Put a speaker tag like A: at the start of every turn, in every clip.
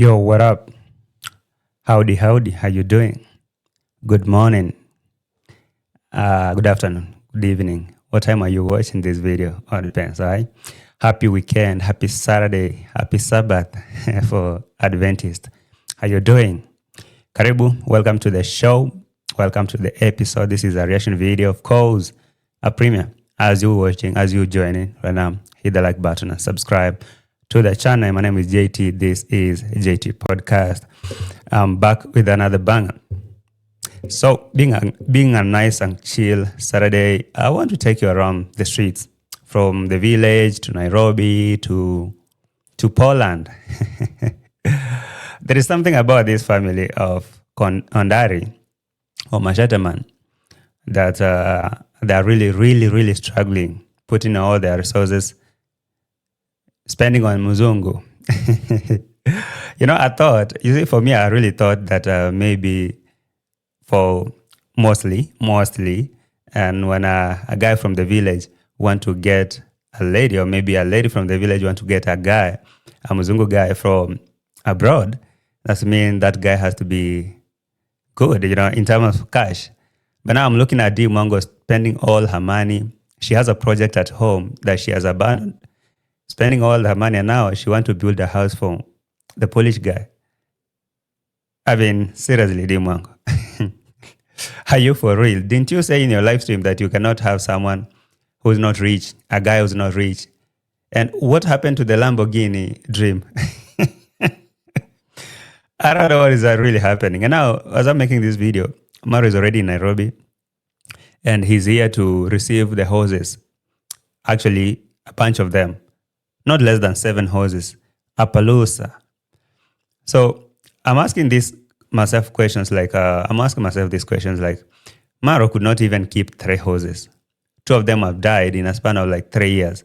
A: Yo, what up? Howdy, howdy. How you doing? Good morning. Good afternoon. Good evening. What time are you watching this video? All depends, right? Happy weekend. Happy Saturday. Happy Sabbath for Adventist. How you doing? Karibu. Welcome to the show. Welcome to the episode. This is a reaction video, of course, a premiere. As you watching, as you joining right now, hit the like button and subscribe to the channel. My name is JT. This is JT Podcast. I'm back with another banger. So, being a nice and chill Saturday, I want to take you around the streets, from the village to Nairobi to Poland. There is something about this family of Ondari or Mashataman that they're really struggling, putting all their resources, spending on Muzungu. For me, I really thought that maybe for mostly, and when a guy from the village want to get a lady, or maybe a lady from the village want to get a Muzungu guy from abroad, that means that guy has to be good, in terms of cash. But now I'm looking at Dee Mwango spending all her money. She has a project at home that she has abandoned, spending all her money, and now she wants to build a house for the Polish guy. I mean, seriously, Dee Mwango. Are you for real? Didn't you say in your live stream that you cannot have someone who's not rich, a guy who's not rich? And what happened to the Lamborghini dream? I don't know what is really happening. And now, as I'm making this video, Marwa is already in Nairobi, and he's here to receive the horses. Actually, a bunch of them. Not less than 7 horses. A Palooza. So, I'm asking myself these questions like, Marwa could not even keep 3 horses. 2 of them have died in a span of like 3 years.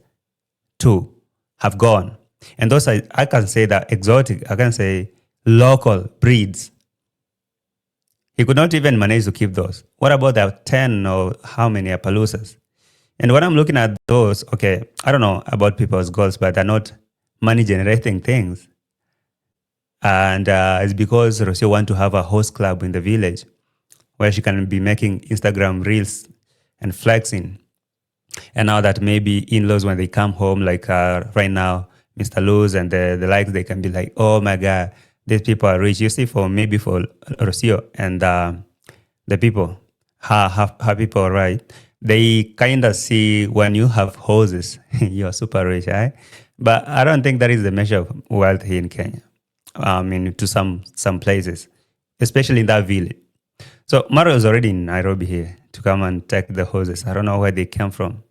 A: 2 have gone. And those are, I can say that exotic, I can say local breeds. He could not even manage to keep those. What about the 10 or how many Appaloosas? And when I'm looking at those, okay, I don't know about people's goals, but they're not money generating things. And it's because Rocio want to have a host club in the village where she can be making Instagram reels and flexing. And now that maybe in-laws, when they come home, like right now, Mr. Luz and the likes, they can be like, oh my God, these people are rich. You see, for Rocio and the people, her people, right? They kind of see when you have houses, you're super rich, right? But I don't think that is the measure of wealth here in Kenya. To some places, especially in that village. So Marwa is already in Nairobi here to come and take the horses. I don't know where they came from.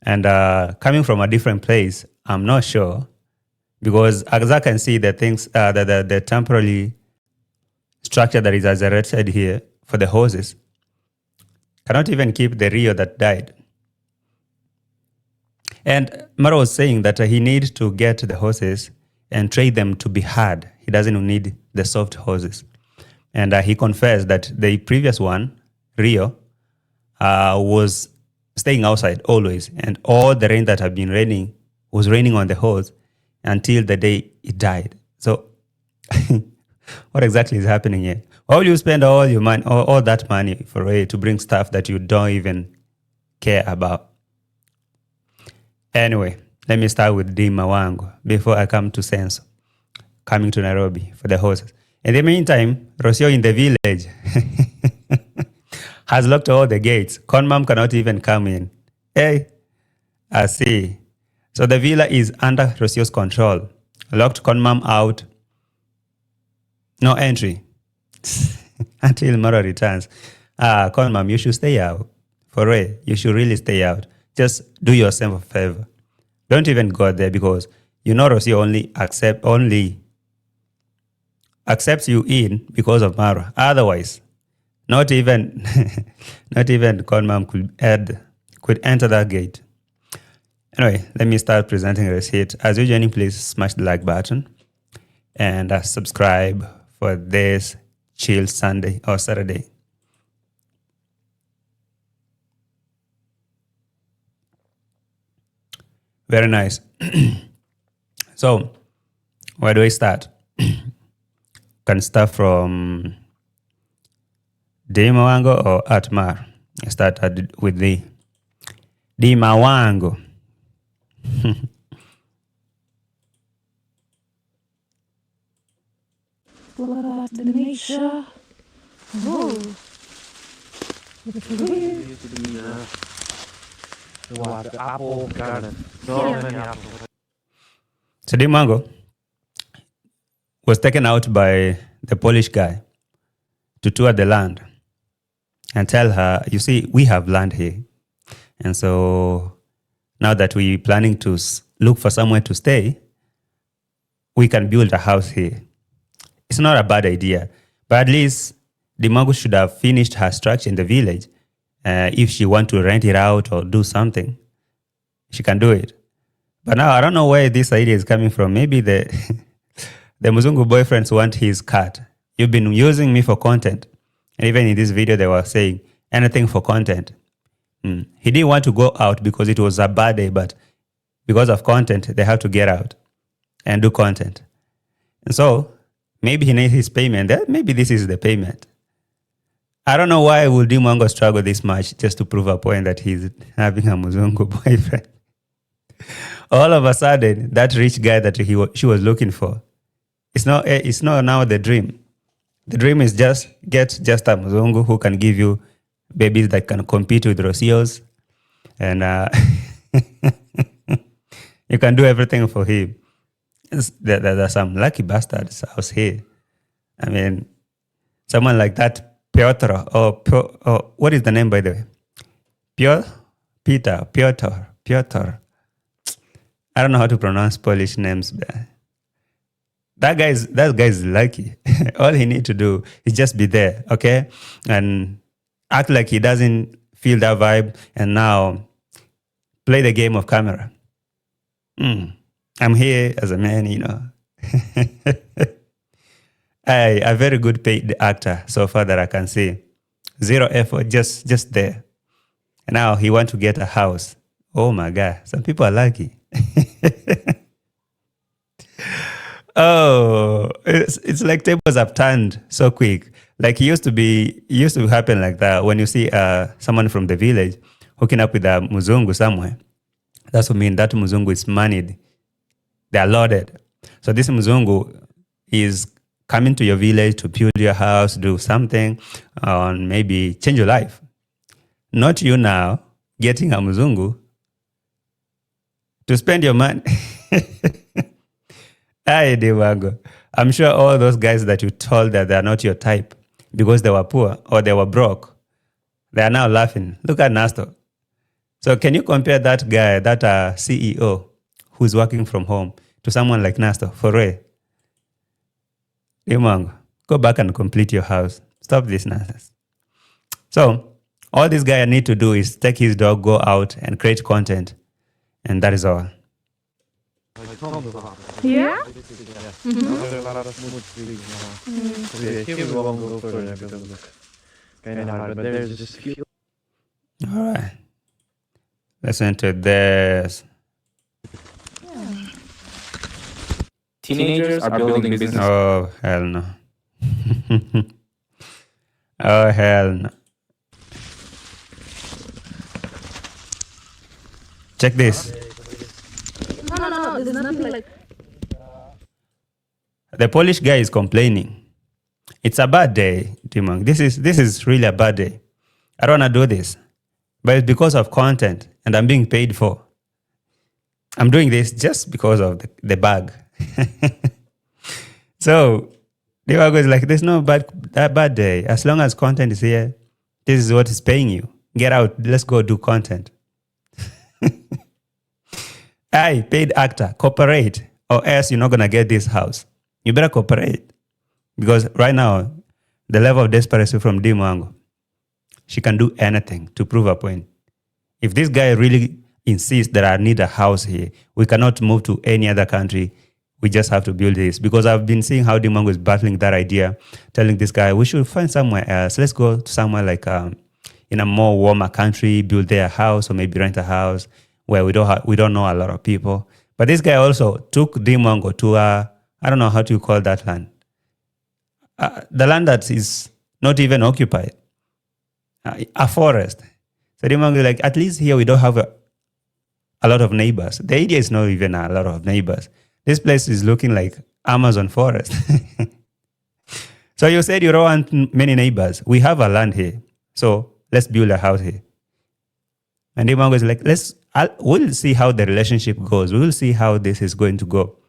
A: And coming from a different place, I'm not sure. Because as I can see, the things, the temporary structure that is erected here for the horses cannot even keep the Rio that died. And Marwa was saying that he needs to get the horses and trade them to be hard. He doesn't need the soft horses. And he confessed that the previous one, Rio, was staying outside always. And all the rain that had been raining was raining on the horse until the day it died. So what exactly is happening here? Why will you spend all your money, all that money to bring stuff that you don't even care about? Anyway, let me start with Dee Mwango before I come to Senso, coming to Nairobi for the horses. In the meantime, Rocio in the village has locked all the gates. Conmum cannot even come in. Hey, I see. So the villa is under Rocio's control. Locked Conmum out. No entry until Marwa returns. Conmum, you should stay out. For real, you should really stay out. Just do yourself a favor. Don't even go there, because Rocio only accepts you in because of Marwa. Otherwise, not even Conmum could enter that gate. Anyway, let me start presenting a receipt. As you're joining, please smash the like button and subscribe for this chill Sunday or Saturday. Very nice. So, where do I start? Can start from Dee Mwango or Atmar. I start with Dee Mwango.
B: Blood the nature. Whoa.
C: The apple garden. Many apples.
A: So Dee Mwango was taken out by the Polish guy to tour the land and tell her, you see, we have land here. And so now that we're planning to look for somewhere to stay, we can build a house here. It's not a bad idea, but at least Dee Mwango should have finished her structure in the village. If she want to rent it out or do something, she can do it. But now I don't know where this idea is coming from. Maybe the the Muzungu boyfriends want his cut. You've been using me for content. And even in this video, they were saying anything for content. He didn't want to go out because it was a bad day, but because of content, they have to get out and do content. And so maybe he needs his payment. Maybe this is the payment. I don't know why would Dee Mwango struggle this much just to prove a point that he's having a Muzungu boyfriend. All of a sudden, that rich guy that she was looking for, it's not now the dream. The dream is just get just a Muzungu who can give you babies that can compete with Rocios, and you can do everything for him. There's some lucky bastards out here. I mean, someone like that, Piotr, or what is the name, by the way? Piotr. I don't know how to pronounce Polish names, but that guy is lucky. All he needs to do is just be there, okay? And act like he doesn't feel that vibe, and now play the game of camera. I'm here as a man, you know. A very good paid actor so far that I can see. Zero effort, just there. And now he wants to get a house. Oh my God, some people are lucky. Oh, it's like tables have turned so quick. Like it used to happen like that when you see someone from the village hooking up with a Muzungu somewhere. That's what mean that Muzungu is moneyed. They are loaded. So this Muzungu is coming to your village to build your house, do something, and maybe change your life. Not you now getting a Muzungu to spend your money. Hey, Dee Mwango. I'm sure all those guys that you told that they're not your type because they were poor or they were broke, they are now laughing. Look at Nasto. So can you compare that guy, that CEO who's working from home, to someone like Nasto? For real? Dee Mwango, go back and complete your house. Stop this nonsense. So all this guy need to do is take his dog, go out and create content. And that is all.
B: Yeah?
A: All right. Let's enter this.
C: Teenagers are building business.
A: Oh, hell no. Oh, hell no. Check this.
B: No, there's nothing like...
A: The Polish guy is complaining. It's a bad day, Dee Mwango. This is really a bad day. I don't want to do this. But it's because of content and I'm being paid for. I'm doing this just because of the bag. So Dee Mwango is like, there's no bad day. As long as content is here, this is what is paying you. Get out. Let's go do content. Hey, paid actor, cooperate, or else you're not going to get this house. You better cooperate. Because right now, the level of desperation from Dee Mwango, she can do anything to prove a point. If this guy really insists that I need a house here, we cannot move to any other country. We just have to build this. Because I've been seeing how Dee Mwango is battling that idea, telling this guy, we should find somewhere else. Let's go to somewhere like in a more warmer country, build their house or maybe rent a house where we don't know a lot of people. But this guy also took Dee Mwango to I don't know how to call that land. the land that is not even occupied, a forest. So Dee Mwango is like, at least here we don't have a lot of neighbors. The idea is not even a lot of neighbors. This place is looking like Amazon forest. So you said you don't want many neighbors. We have a land here, so let's build a house here. And Dee Mwango is like, we'll see how the relationship goes. We will see how this is going to go.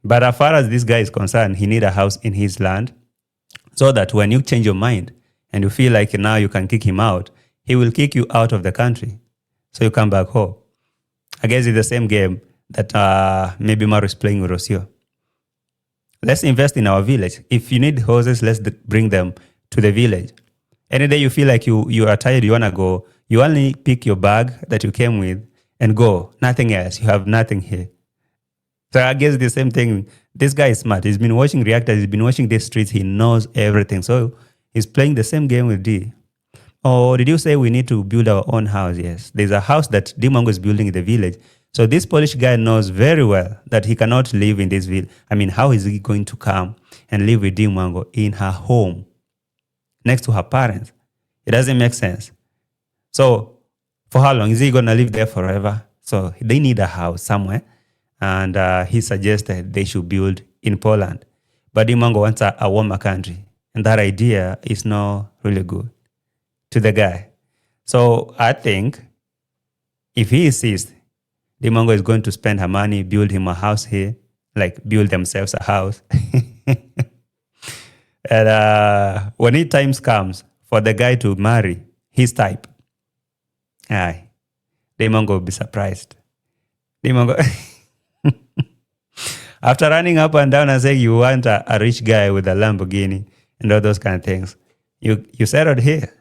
A: But as far as this guy is concerned, he needs a house in his land so that when you change your mind and you feel like now you can kick him out, he will kick you out of the country. So you come back home. I guess it's the same game that maybe Marwa is playing with Rocio. Let's invest in our village. If you need horses, let's bring them to the village. Any day you feel like you are tired, you want to go, you only pick your bag that you came with and go. Nothing else. You have nothing here. So I guess the same thing. This guy is smart. He's been watching reactors. He's been watching these streets. He knows everything. So he's playing the same game with Dee. Oh, did you say we need to build our own house? Yes. There's a house that Dee Mwango is building in the village. So this Polish guy knows very well that he cannot live in this village. I mean, how is he going to come and live with Dee Mwango in her home next to her parents? It doesn't make sense. So for how long? Is he going to live there forever? So they need a house somewhere. And he suggested they should build in Poland. But Dee Mwango wants a warmer country. And that idea is not really good to the guy. So I think if he insists, Dee Mwango is going to spend her money, build him a house here, like build themselves a house. And when it times comes for the guy to marry his type, Dee Mwango will be surprised. Dee Mwango, after running up and down and saying you want a rich guy with a Lamborghini and all those kind of things, you settled here.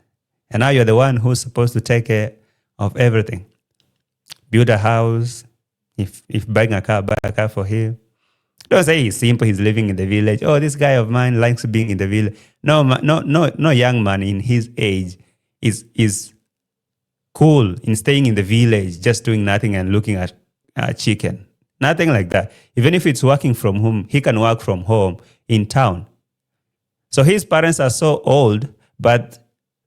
A: And now you're the one who's supposed to take care of everything. Build a house. If buying a car, buy a car for him. Don't say he's simple, he's living in the village. Oh, this guy of mine likes being in the village. No young man in his age is cool in staying in the village, just doing nothing and looking at chicken. Nothing like that. Even if it's working from home, he can work from home in town. So his parents are so old, but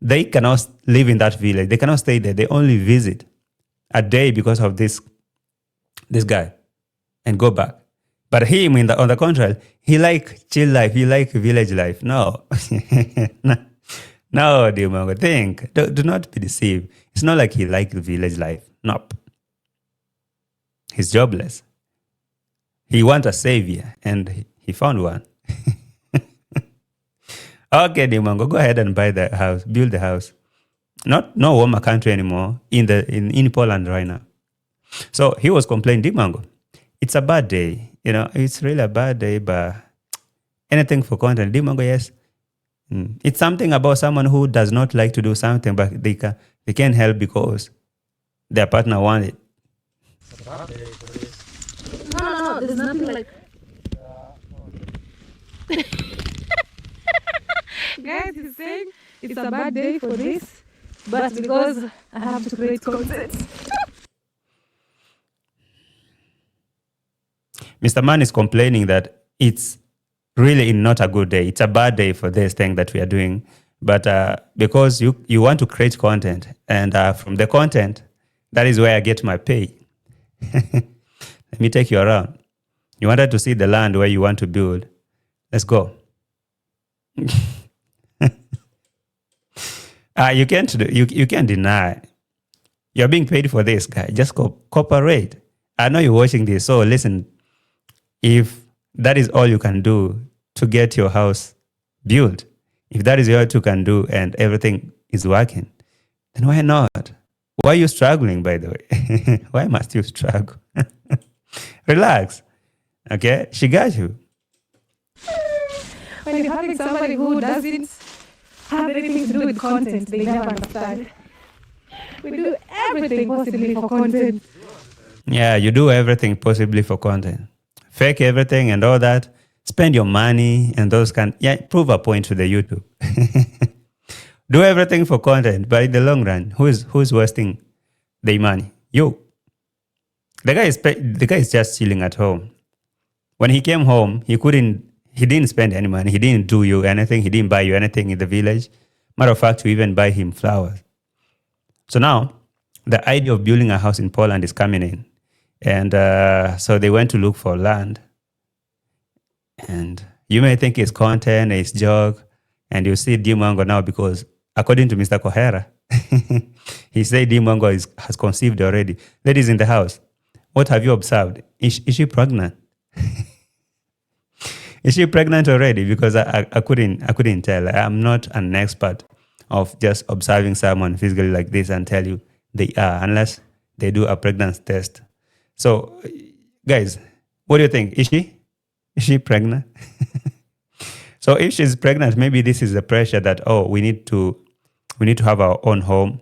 A: they cannot live in that village. They cannot stay there. They only visit a day because of this guy and go back. But him, on the contrary, he like chill life. He like village life. No. No, Dee Mwango, think. Do not be deceived. It's not like he like village life. Nope. He's jobless. He wants a savior, and he found one. Okay, Dee Mwango, go ahead and buy the house, build the house. No warmer country anymore in Poland right now. So he was complaining, Dee Mwango, it's a bad day. It's really a bad day, but anything for content. Dee Mwango, yes. It's something about someone who does not like to do something, but they can't help because their partner wants it.
B: No, there's nothing like. Guys, he's saying it's a bad day for this, but because I have to create content.
A: Mr. Man is complaining that it's really not a good day. It's a bad day for this thing that we are doing. But because you want to create content, and from the content, that is where I get my pay. Let me take you around. You wanted to see the land where you want to build. Let's go. You can't deny. You're being paid for this, guy. Just cooperate. I know you're watching this, so listen. If that is all you can do to get your house built, if that is all you can do and everything is working, then why not? Why are you struggling, by the way? Why must you struggle? Relax. Okay? She got you.
B: When you're having somebody who doesn't have anything to do with content, they never understand. We do everything possibly for content.
A: Yeah, you do everything possibly for content. Fake everything and all that. Spend your money and those prove a point to the YouTube. Do everything for content, but in the long run, who's wasting their money? You. The guy is just chilling at home. When he came home, he he didn't spend any money. He didn't do you anything. He didn't buy you anything in the village. Matter of fact, you even buy him flowers. So now, the idea of building a house in Poland is coming in. And so they went to look for land. And you may think it's content, it's joke. And you see Dee Mwango now because according to Mr. Kohera, he said Dee Mwango has conceived already. Ladies in the house, what have you observed? Is she pregnant? Is she pregnant already? Because I couldn't tell. I'm not an expert of just observing someone physically like this and tell you they are, unless they do a pregnancy test. So, guys, what do you think? Is she pregnant? So if she's pregnant, maybe this is the pressure that, oh, we need to have our own home.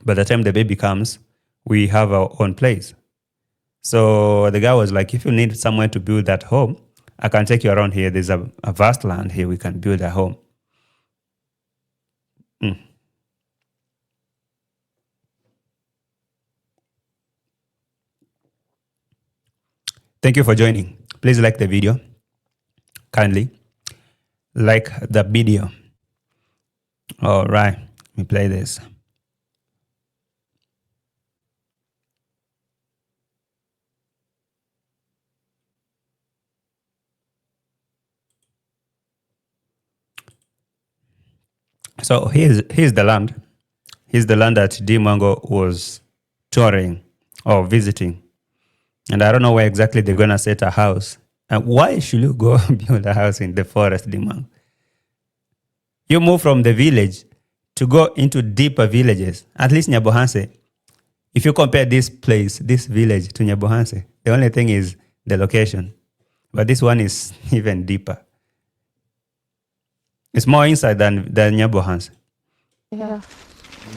A: By the time the baby comes, we have our own place. So the guy was like, if you need somewhere to build that home, I can take you around here. There's a vast land here. We can build a home. Thank you for joining. Please like the video. Kindly like the video. All right, let me play this. So here's the land. Here's the land that Dee Mwango was touring or visiting. And I don't know where exactly they're going to set a house. And why should you go build a house in the forest, Dee Mwango? You move from the village to go into deeper villages. At least Nyabohanse, if you compare this place, this village to Nyabohanse, the only thing is the location. But this one is even deeper. It's more inside than Nyabohanse.
B: Yeah.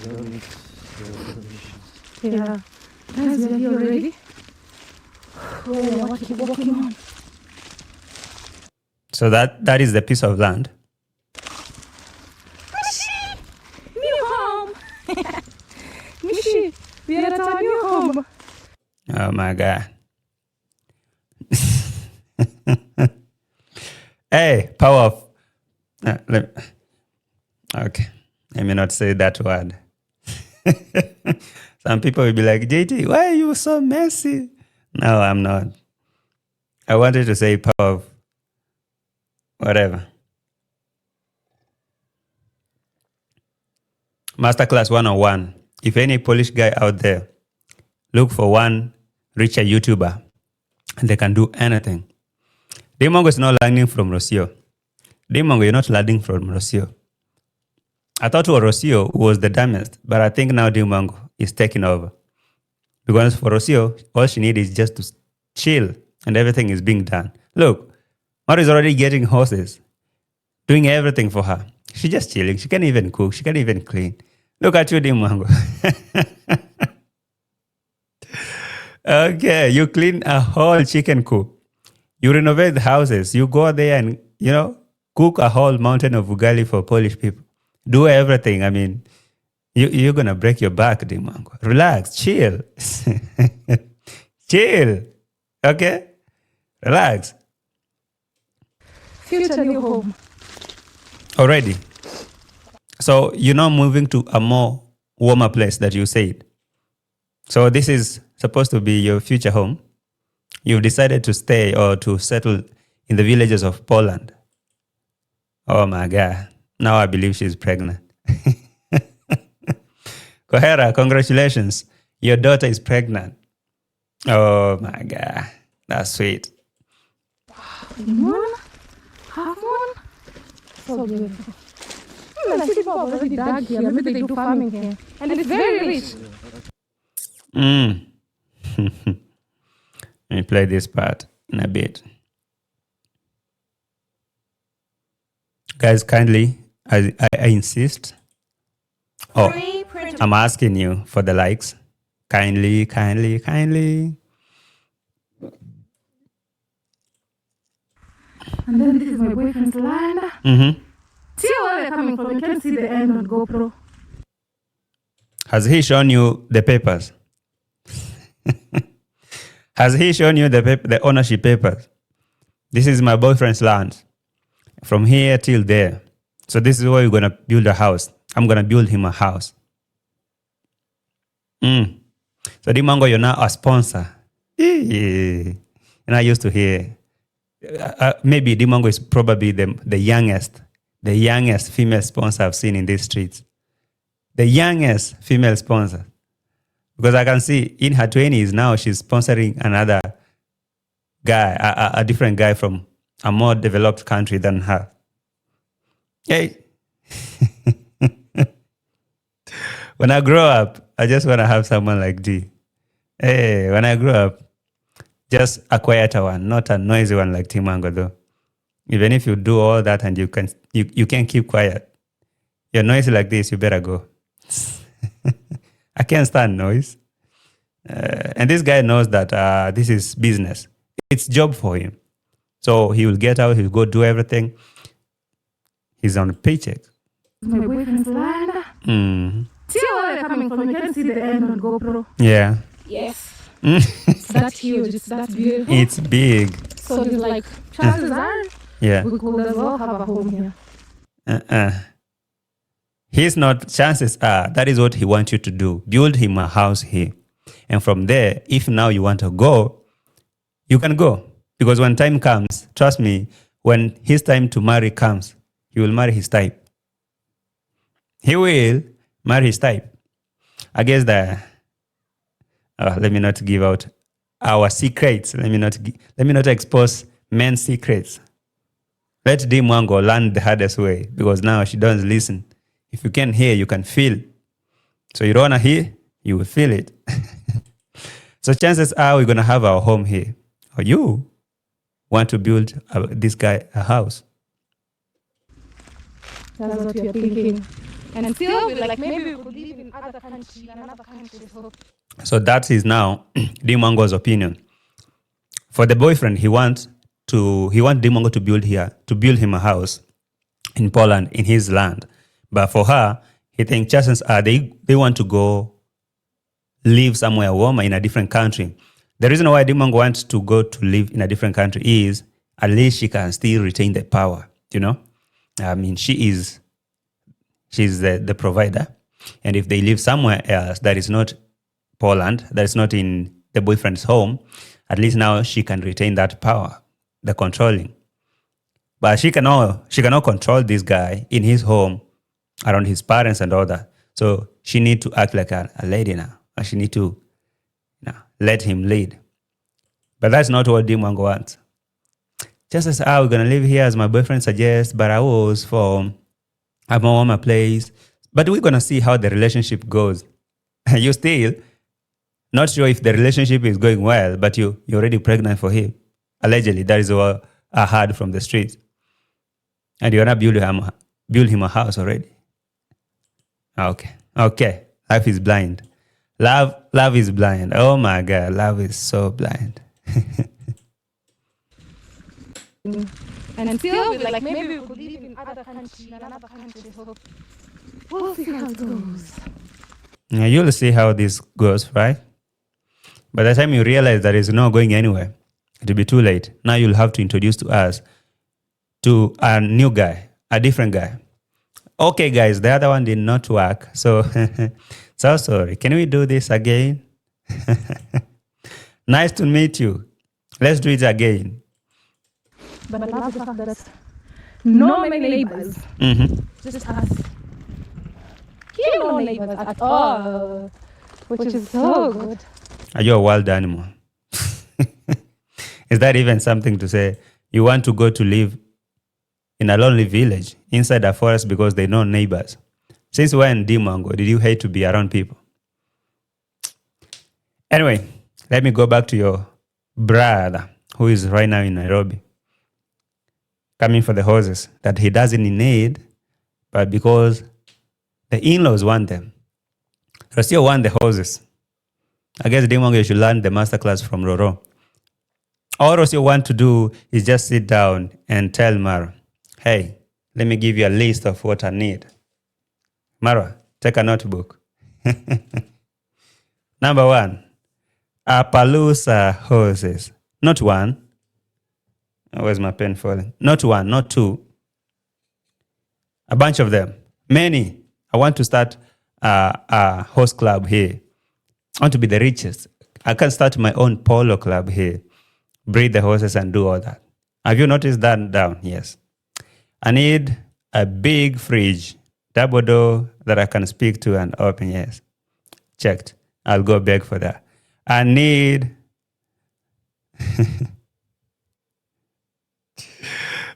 C: You don't need your permission.
B: Yeah. Guys, are you ready? What are you walking on?
A: So that is the piece of land.
B: New home! Mishi, we are at our new home.
A: Oh my God. Hey, power of... okay, let me not say that word. Some people will be like, JT, why are you so messy? No, I'm not. I wanted to say power of whatever. Masterclass 101. If any Polish guy out there, look for one richer YouTuber and they can do anything. Dee Mwango is not learning from Rocio. Dee Mwango, you're not learning from Rocio. I thought Rocio was the dumbest, but I think now Dee Mwango is taking over. Because for Rocio, all she needs is just to chill and everything is being done. Look, Marwa is already getting horses, doing everything for her. She's just chilling. She can't even cook. She can't even clean. Look at you, Dee Mwango. Okay, you clean a whole chicken coop. You renovate the houses. You go there and, cook a whole mountain of ugali for Polish people. Do everything. I mean, you're going to break your back, Dee Mwango. Relax. Chill. Chill. Okay? Relax.
B: Future new home.
A: Already. So you're now moving to a more warmer place that you said. So this is supposed to be your future home. You've decided to stay or to settle in the villages of Poland. Oh my God. Now I believe she's pregnant. Kohera, congratulations. Your daughter is pregnant. Oh my God. That's sweet.
B: Moon? Half moon? So beautiful. I see people already dug here. Maybe they do farming here. And it's very rich.
A: Let me play this part in a bit. Guys, kindly, I insist. Oh, I'm asking you for the likes. Kindly.
B: And then this is my boyfriend's land. See where we're coming from. You can see the end on GoPro.
A: Has he shown you the papers? Has he shown you the ownership papers? This is my boyfriend's land. from here till there. So this is where we're gonna build a house. I'm gonna build him a house. So Dee Mwango, you're now a sponsor. And I used to hear, maybe Dee Mwango is probably the youngest female sponsor I've seen in these streets. The youngest female sponsor. Because I can see in her 20s now, she's sponsoring another guy, a different guy from a more developed country than her. Hey. When I grow up, I just want to have someone like Dee. Hey, when I grow up, just a quieter one, not a noisy one like Dee Mwango though. Even if you do all that and you can't keep quiet, you're noisy like this, you better go. I can't stand noise. And this guy knows that this is business. It's job for him. So he will get out, he'll go do everything. He's on a paycheck.
B: My boyfriend's land. See where they're coming from? You can see the end on GoPro.
A: Yeah.
B: Yes. It's that huge. It's that beautiful.
A: It's big.
B: So he's like, chances are,
A: Yeah.
B: we could as well have a home here.
A: He's not, chances are, that is what he wants you to do. Build him a house here. And from there, if now you want to go, you can go. Because when time comes, trust me, when his time to marry comes, he will marry his type. He will marry his type. I guess that, let me not give out our secrets. Let me not expose men's secrets. Let Dee Mwango learn the hardest way, because now she doesn't listen. If you can hear, you can feel. So you don't want to hear, you will feel it. So chances are we're going to have our home here. Or you want to build this guy a house.
B: That's what you're thinking. And still, we're like, maybe we could live in another country.
A: So that is now Dee Mwango's opinion. For the boyfriend, he wants Dee Mwango to build him a house in Poland, in his land. But for her, he thinks chances are they want to go live somewhere warmer in a different country. The reason why Dee Mwango wants to go to live in a different country is at least she can still retain the power, you know? I mean, she's the provider. And if they live somewhere else that is not Poland, that is not in the boyfriend's home, at least now she can retain that power, the controlling. But she cannot control this guy in his home, around his parents and all that. So she need to act like a lady now. And she need to let him lead. But that's not what Dee Mwango wants. Just as we're going to live here as my boyfriend suggests, but I was for a more warmer place. But we're going to see how the relationship goes. You still not sure if the relationship is going well, but you're already pregnant for him. Allegedly, that is what I heard from the streets. And you're going to build him a house already. Okay. Life is blind. Love is blind. Oh my God, love is so blind.
B: And still, we're like, maybe we could live in another country. So we'll see how it goes.
A: Yeah, you'll see how this goes, right? By the time you realize that it's not going anywhere, it'll be too late. Now you'll have to introduce to us to a new guy, a different guy. Okay, guys, the other one did not work. So, so sorry. Can we do this again? Nice to meet you. Let's do it again.
B: But I love the fact that no many neighbors. Just us. No neighbors at all. Which is so good.
A: Are you a wild animal? Is that even something to say? You want to go to live in a lonely village inside a forest because they know neighbors. Since when, Dee Mwango, did you hate to be around people? Anyway, let me go back to your brother who is right now in Nairobi, coming for the horses that he doesn't need, but because the in-laws want them. Rocio want the horses. I guess Dee Mwango should learn the masterclass from Roro. All Rocio want to do is just sit down and tell Marwa, hey, let me give you a list of what I need. Marwa, take a notebook. Number 1, Appaloosa horses. Not one. Where's my pen falling? Not one, not two. A bunch of them. Many. I want to start a horse club here. I want to be the richest. I can start my own polo club here. Breed the horses and do all that. Have you noticed that down? Yes. I need a big fridge, double door that I can speak to and open. Yes. Checked. I'll go beg for that. I need...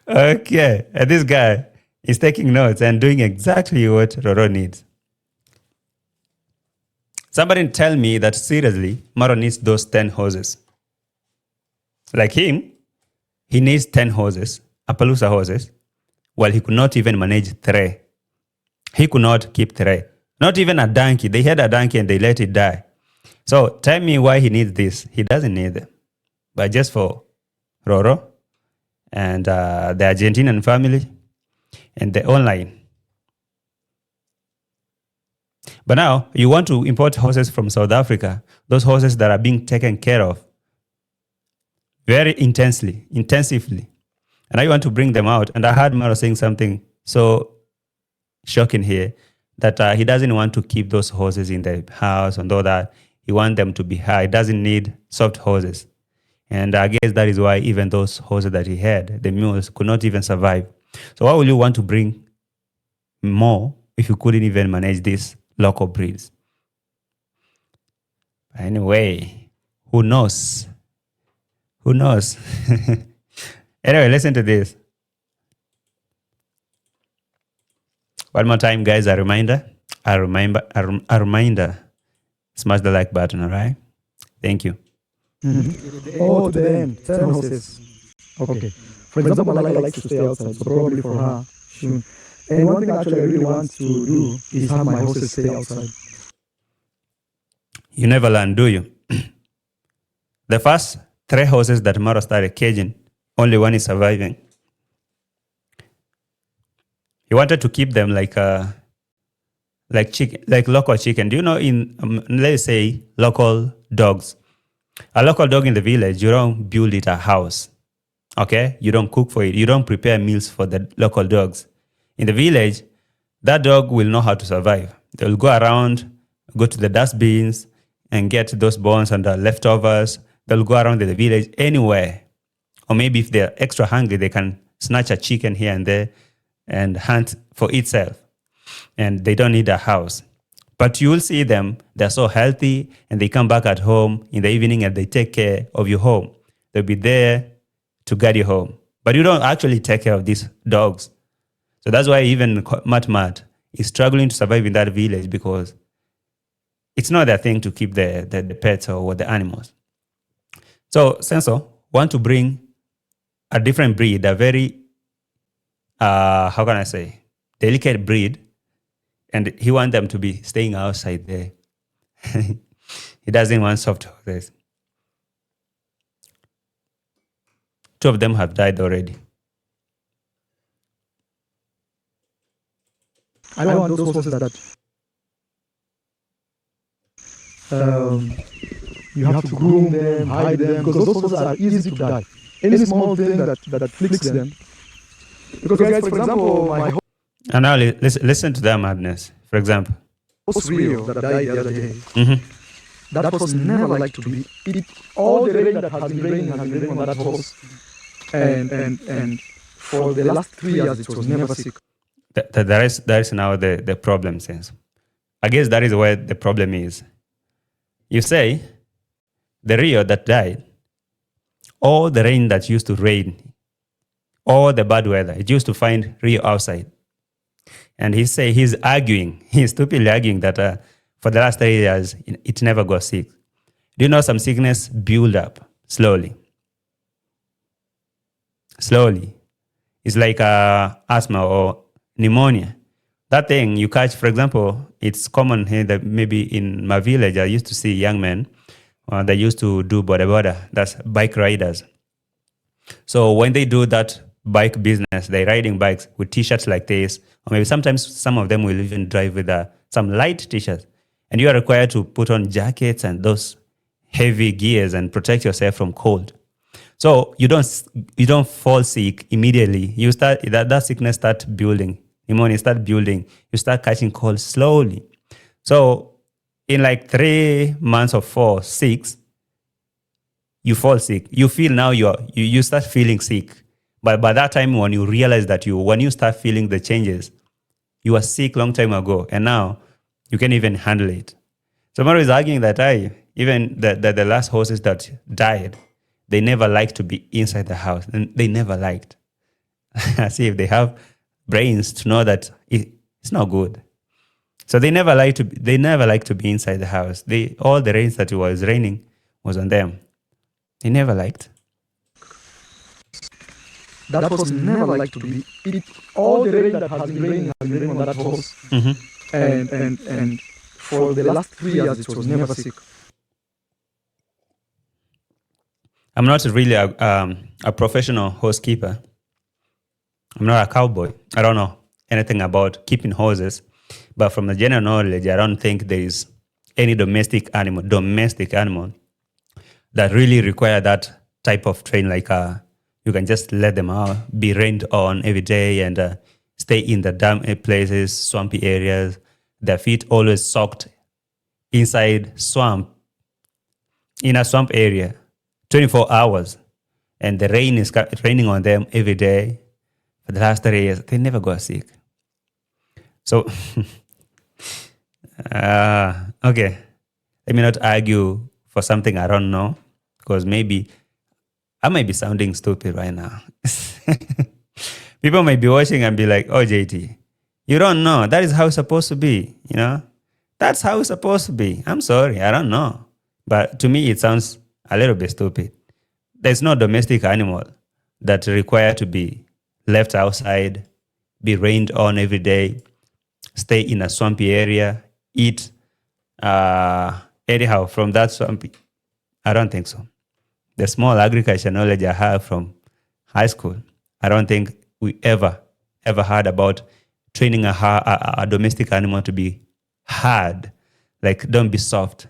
A: Okay. And this guy is taking notes and doing exactly what Roro needs. Somebody tell me that seriously, Marwa needs those 10 horses. Like him, he needs 10 horses, Appaloosa horses, while he could not even manage 3. He could not keep 3. Not even a donkey. They had a donkey and they let it die. So tell me why he needs this. He doesn't need them. But just for Roro and the Argentinian family and the online. But now you want to import horses from South Africa, those horses that are being taken care of very intensively. And now you want to bring them out. And I heard Marwa saying something so shocking here, that he doesn't want to keep those horses in the house and all that. He wants them to be high. He doesn't need soft horses. And I guess that is why even those horses that he had, the mules, could not even survive. So why would you want to bring more if you couldn't even manage these local breeds? Anyway, who knows? Who knows? Anyway, listen to this. One more time, guys, a reminder. Smash the like button, all right? Thank you.
D: Oh, to the end. 10 horses. Okay. For example, Malala likes to stay outside, so probably for her. And one thing actually I really want to do is have my horses stay outside.
A: You never learn, do you? The first 3 horses that Marwa started caging, only one is surviving. He wanted to keep them like chicken, like local chicken. Do you know let's say local dogs? A local dog in the village, you don't build it a house. Okay? You don't cook for it. You don't prepare meals for the local dogs. In the village, that dog will know how to survive. They will go around, go to the dustbins and get those bones and the leftovers. They'll go around the village anywhere. Or maybe if they're extra hungry, they can snatch a chicken here and there and hunt for itself. And they don't need a house. But you will see them, they're so healthy, and they come back at home in the evening and they take care of your home. They'll be there to guide you home. But you don't actually take care of these dogs. So that's why even Mat is struggling to survive in that village, because it's not their thing to keep the pets or the animals. So Senso want to bring a different breed, a very, delicate breed. And he wants them to be staying outside there. He doesn't want soft horses. 2 of them have died already.
D: I don't want those horses that you have to groom them, hide them, because those horses are easy to die. Any small thing that afflicts them. Because guys, for example, my
A: And now listen to that madness. For example,
D: horse Rio that died the other day, that horse never liked to be eat. All the rain that has been raining on that horse, and for the last 3 years it was never sick.
A: That is now the problem, Sense. I guess that is where the problem is. You say, the Rio that died, all the rain that used to rain, all the bad weather, it used to find Rio outside. And he's stupidly arguing that for the last 3 years, it never got sick. Do you know some sickness build up slowly? Slowly. It's like asthma or pneumonia. That thing you catch, for example, it's common here that maybe in my village, I used to see young men that used to do boda, that's bike riders. So when they do that bike business, they're riding bikes with t-shirts like this, or maybe sometimes some of them will even drive with some light t-shirts. And you are required to put on jackets and those heavy gears and protect yourself from cold. So you don't fall sick immediately. You start that sickness start building pneumonia start building. You start catching cold slowly. So in like 3 months or 4, 6, you fall sick. You feel now you start feeling sick. But by that time, when you realize that when you start feeling the changes, you were sick long time ago, and now you can't even handle it. So Marwa is arguing that even the last horses that died, they never liked to be inside the house, and they never liked. See if they have brains to know that it's not good. So they never liked to be inside the house. All the rains that it was raining was on them. They never liked.
D: That horse never liked to be. All the rain that has been raining on that horse. And for the last 3 years, it was never sick.
A: I'm not really a professional horse keeper. I'm not a cowboy. I don't know anything about keeping horses. But from the general knowledge, I don't think there is any domestic animal that really require that type of train. Like you can just let them out, be rained on every day, and stay in the damp places, swampy areas. Their feet always soaked inside in a swamp area, 24 hours. And the rain is raining on them every day. For the last 3 years, they never got sick. So, okay. Let me not argue for something I don't know, because maybe I might be sounding stupid right now. People might be watching and be like, oh, JT, you don't know. That is how it's supposed to be, That's how it's supposed to be. I'm sorry, I don't know. But to me, it sounds a little bit stupid. There's no domestic animal that require to be left outside, be rained on every day, stay in a swampy area, eat anyhow from that swampy. I don't think so. The small agriculture knowledge I have from high school, I don't think we ever heard about training a domestic animal to be hard, like don't be soft.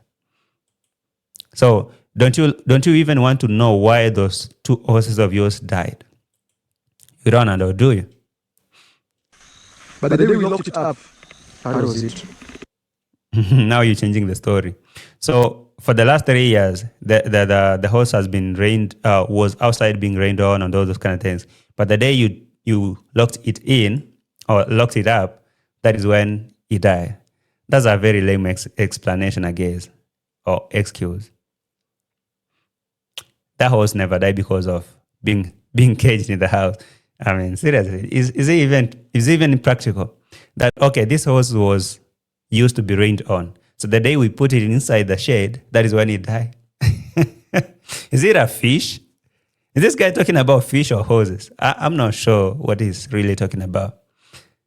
A: So don't you even want to know why those 2 horses of yours died? You don't know, do you?
D: But the day we locked it up, that was it.
A: Now you're changing the story. So for the last 3 years, the horse has been was outside being rained on and all those kind of things. But the day you locked it in or locked it up, that is when it died. That's a very lame explanation, I guess, or excuse. That horse never died because of being caged in the house. I mean, seriously, is it even practical? That, okay, this horse was used to be rained on. So the day we put it inside the shade, that is when it died. Is it a fish? Is this guy talking about fish or horses? I'm not sure what he's really talking about.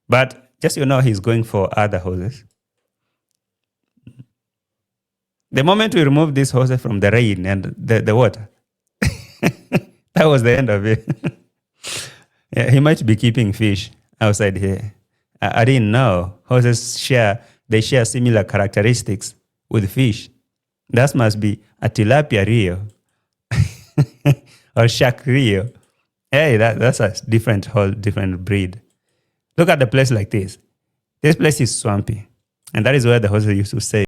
A: But just he's going for other horses. The moment we remove this horse from the rain and the water, that was the end of it. Yeah, he might be keeping fish outside here. I didn't know. Horses share similar characteristics with fish. That must be a tilapia rio or shark rio. Hey, that's a whole different breed. Look at the place like this. This place is swampy. And that is where the horses used to stay.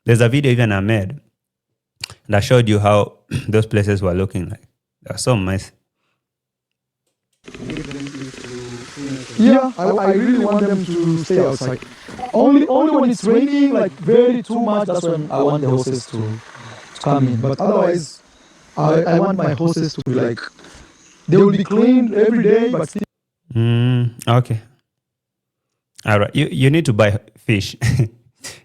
A: There's a video even I made that showed you how those places were looking like. They were so messy.
D: Yeah, I really want them to stay outside. Only when it's raining, like very too much, that's when I want the horses to come in. But otherwise, I want my horses to be like, they will be cleaned every day, but still.
A: Okay. All right. You need to buy fish.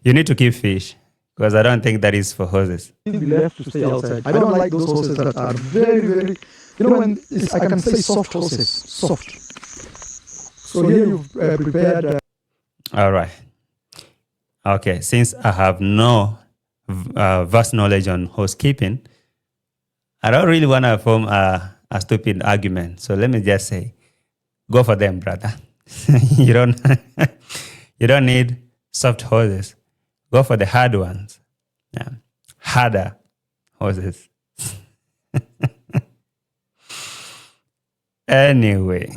A: You need to keep fish, because I don't think that is for horses.
D: Be left to stay outside. I don't like those horses that are very, very, when I can say soft horses, soft. So here you've prepared.
A: All right. Okay. Since I have no vast knowledge on horse keeping, I don't really want to form a stupid argument. So let me just say, go for them, brother. You don't need soft horses. Go for the hard ones. Yeah. Harder horses. Anyway.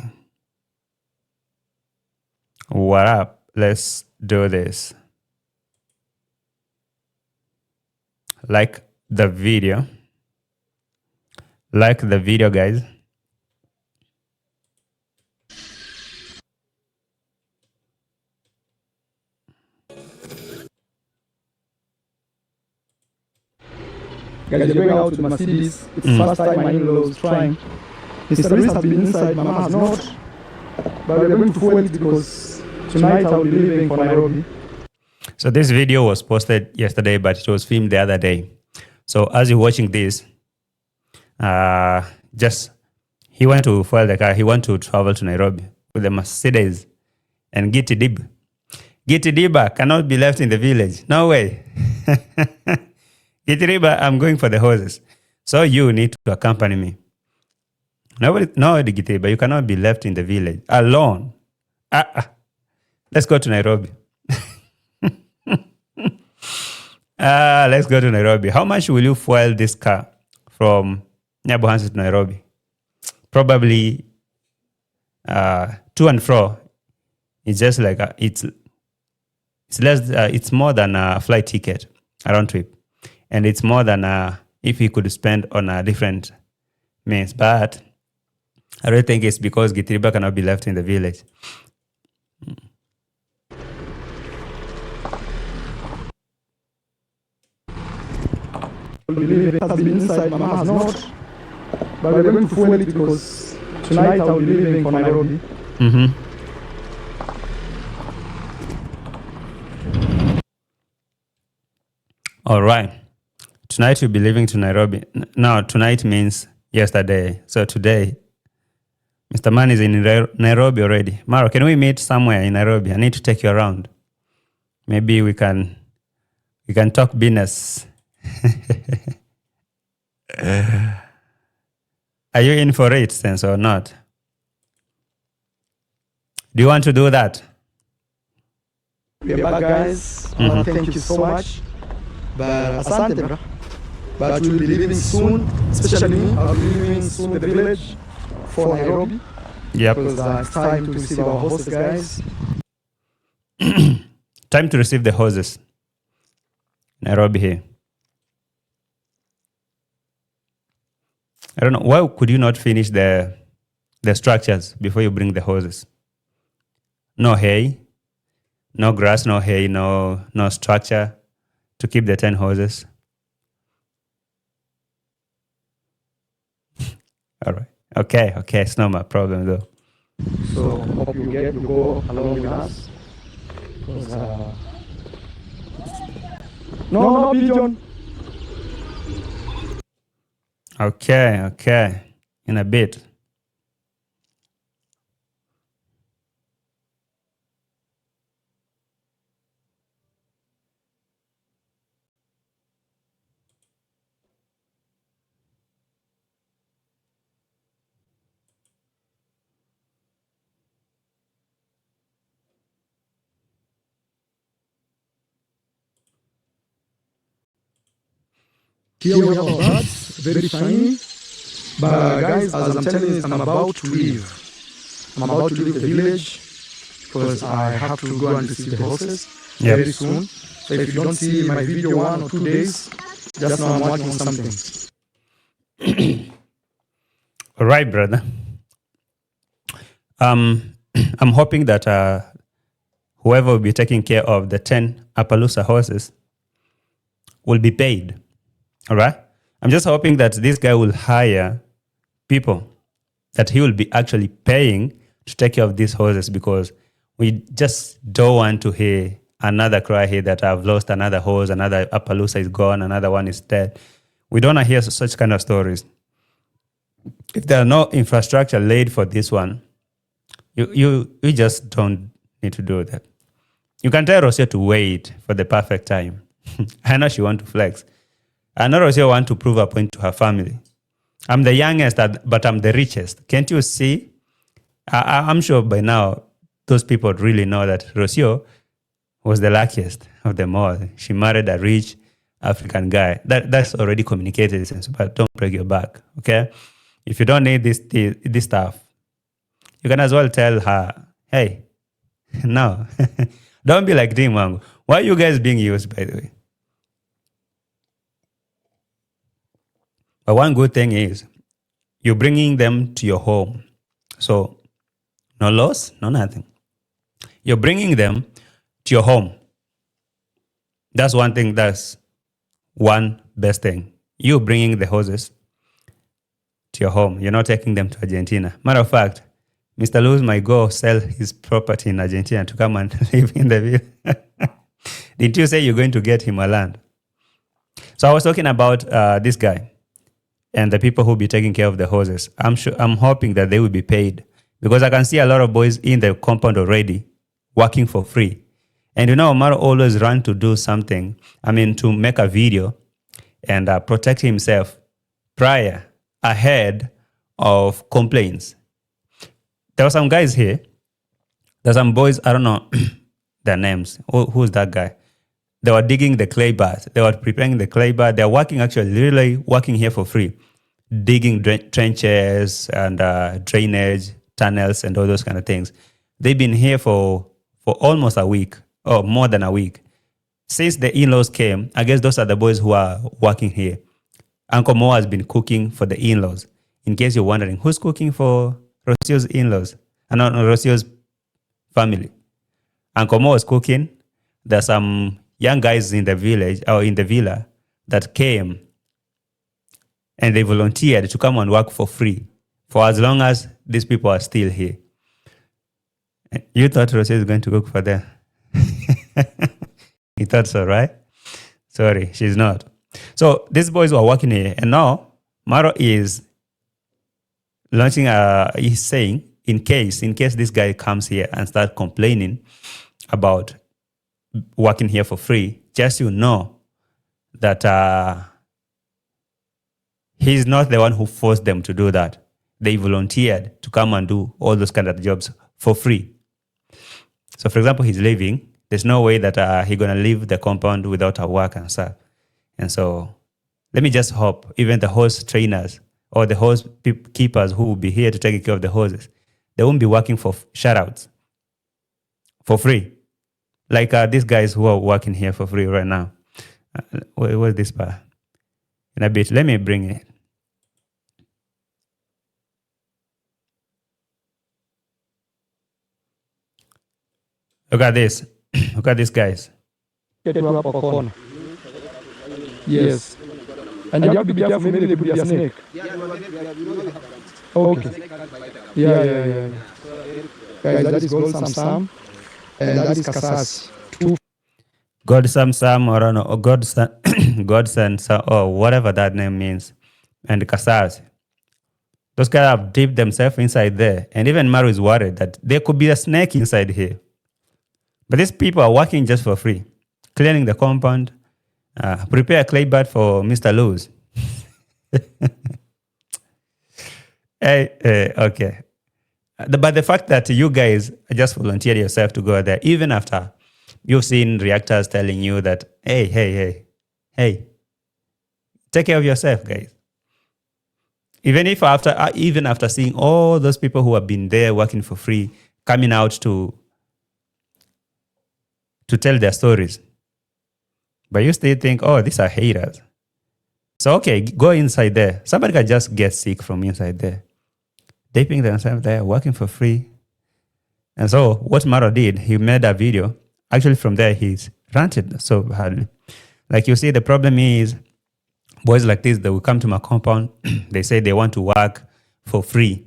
A: What up? Let's do this. Like the video. Like the video, guys.
D: Guys, you're going out with Mercedes. It's first time my in-law is trying. Mr. Reese has been inside, Mama has not. But we're going to fuel it because tonight I'll be leaving for Nairobi.
A: So this video was posted yesterday, but it was filmed the other day. So as you're watching this, he went to fuel the car. He went to travel to Nairobi with the Mercedes and Giti Dib. Giti Diba cannot be left in the village. No way. Giti Diba, I'm going for the horses. So you need to accompany me. No, Giti Diba, you cannot be left in the village alone. Let's go to Nairobi. Let's go to Nairobi. How much will you fuel this car from Nyabohanse to Nairobi? Probably to and fro. It's just like it's less. It's more than a flight ticket, a round trip, and it's more than if you could spend on a different means. But I don't think it's because Gitiriba cannot be left in the village.
D: It has been inside, Mama has not. But we're going to fuel it because tonight I'll be leaving for Nairobi.
A: All right. Tonight you'll be leaving to Nairobi. Now, tonight means yesterday. So today, Mr. Man is in Nairobi already. Marwa, can we meet somewhere in Nairobi? I need to take you around. Maybe we can talk business. Are you in for it, Sense, or not? Do you want to do that?
D: We are back, guys. Thank you so much. But asante, bro. But we'll be leaving soon, especially me. I'll be leaving soon the village for Nairobi.
A: Yep.
D: Because it's time to receive our horses, guys.
A: Time to receive the horses. Nairobi here. I don't know. Why could you not finish the structures before you bring the horses? No hay, no grass, no hay, no structure to keep the 10 horses. All right. Okay. It's not my problem though.
D: So hope you go along with us. No, pigeon.
A: Okay. In a bit.
D: Here we have our birds, very shiny. But guys, as I'm telling you, I'm about to leave. I'm about to leave the village because I have to go and receive the horses very soon. So if you don't see my video 1 or 2 days, just know I'm working on something.
A: All right, brother. I'm hoping that whoever will be taking care of the 10 Appaloosa horses will be paid. All right? I'm just hoping that this guy will hire people that he will be actually paying to take care of these horses, because we just don't want to hear another cry here that I've lost another horse, another Appaloosa is gone, another one is dead. We don't want to hear such kind of stories. If there are no infrastructure laid for this one, you just don't need to do that. You can tell Rocio to wait for the perfect time. I know she wants to flex. I know Rocio wants to prove a point to her family. I'm the youngest, but I'm the richest. Can't you see? I'm sure by now those people really know that Rocio was the luckiest of them all. She married a rich African guy. That's already communicated, but don't break your back, okay? If you don't need this stuff, you can as well tell her, hey, No. Don't be like Dee Mwango. Why are you guys being used, by the way? But one good thing is you're bringing them to your home. So no loss, no nothing. You're bringing them to your home. That's one thing. That's one best thing. You bringing the horses to your home. You're not taking them to Argentina. Matter of fact, Mr. Luz might go sell his property in Argentina to come and live in the villa. Didn't you say you're going to get him a land? So I was talking about this guy and the people who will be taking care of the horses. I'm hoping that they will be paid, because I can see a lot of boys in the compound already working for free. And Omar always run to do something, to make a video and protect himself ahead of complaints. There were some guys here. There's some boys, I don't know their names. Who's that guy? They were digging the clay bath. They were preparing the clay bath. They're working, actually, literally working here for free. Digging trenches and drainage, tunnels, and all those kind of things. They've been here for almost a week, or more than a week. Since the in-laws came, I guess those are the boys who are working here. Uncle Mo has been cooking for the in-laws. In case you're wondering, who's cooking for Rocio's in-laws? Not Rocio's family. Uncle Mo was cooking. There's some young guys in the village or in the villa that came and they volunteered to come and work for free for as long as these people are still here. You thought Rocio is going to cook for them. He thought so, right? Sorry, she's not. So these boys were working here, and now Marwa is launching he's saying, in case this guy comes here and start complaining about working here for free, just that he's not the one who forced them to do that. They volunteered to come and do all those kind of jobs for free. So, for example, he's leaving. There's no way that he's going to leave the compound without a work and stuff. And so let me just hope even the horse trainers or the horse keepers who will be here to take care of the horses, they won't be working for shoutouts for free. Like these guys who are working here for free right now. What's this part? In a bit. Let me bring it. Look at this. Look at these guys.
D: Get to up a corner. Yes. And you have to be careful, maybe they put a snake. Okay. Yeah. Guys, that is gold Sam, and that is Kasas.
A: God Sam, or I don't know, or Godson, or whatever that name means, and Kasas. Those guys have dipped themselves inside there. And even Marwa is worried that there could be a snake inside here. But these people are working just for free, cleaning the compound, prepare a clay bath for Mr. Luz. Okay. But the fact that you guys just volunteered yourself to go there, even after you've seen reactors telling you that, hey, take care of yourself, guys. Even after seeing all those people who have been there working for free, coming out to tell their stories. But you still think, these are haters. So, okay, go inside there. Somebody can just get sick from inside there. Dipping themselves there, working for free. And so what Marwa did, he made a video. Actually, from there, he's ranted so hardly. Like you see, the problem is boys like this, they will come to my compound. They say they want to work for free.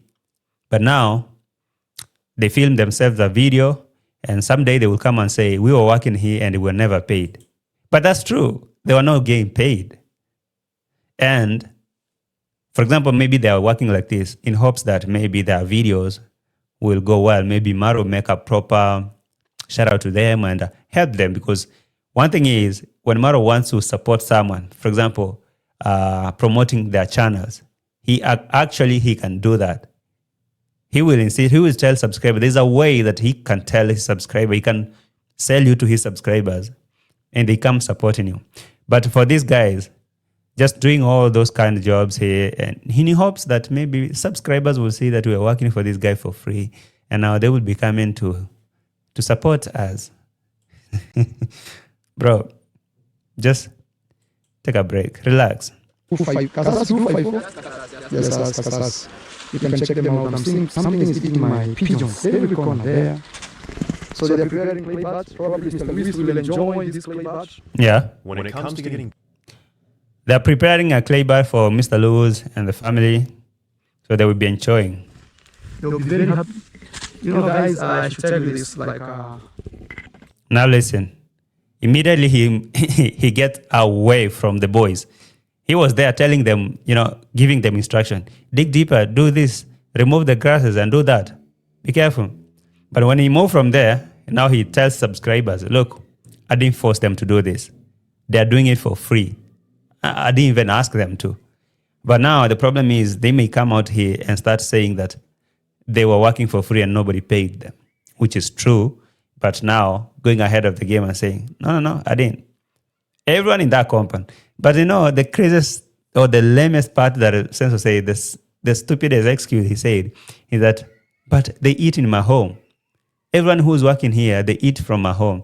A: But now they film themselves a video. And someday they will come and say, we were working here and we were never paid. But that's true. They were not getting paid. And, for example, maybe they are working like this in hopes that maybe their videos will go well. Maybe Marwa will make a proper shout out to them and help them. Because one thing is, when Marwa wants to support someone, for example, promoting their channels, he can do that. He will insist, he will tell subscribers, there's a way that he can tell his subscriber, he can sell you to his subscribers and they come supporting you. But for these guys, just doing all those kind of jobs here, and he hopes that maybe subscribers will see that we are working for this guy for free, and now they will be coming to to support us. Bro, just take a break, relax.
D: 254. Yes, Kasas. You can check them out. I'm seeing something is eating my pigeons every corner there. So they're preparing clay bats. Probably Mr. Luis will enjoy this clay bat.
A: Yeah.
C: When it comes to getting
A: They're preparing a clay bar for Mr. Luz and the family, so they will be enjoying.
D: They'll be very happy. You know, guys, I should tell you this.
A: Now listen. Immediately he gets away from the boys. He was there telling them, giving them instruction. Dig deeper, do this, remove the grasses and do that. Be careful. But when he moved from there, now he tells subscribers, look, I didn't force them to do this. They're doing it for free. I didn't even ask them to. But now the problem is they may come out here and start saying that they were working for free and nobody paid them, which is true. But now going ahead of the game and saying, no, I didn't. Everyone in that compound. But the craziest or the lamest part that Senso said, the stupidest excuse he said is that, but they eat in my home. Everyone who's working here, they eat from my home.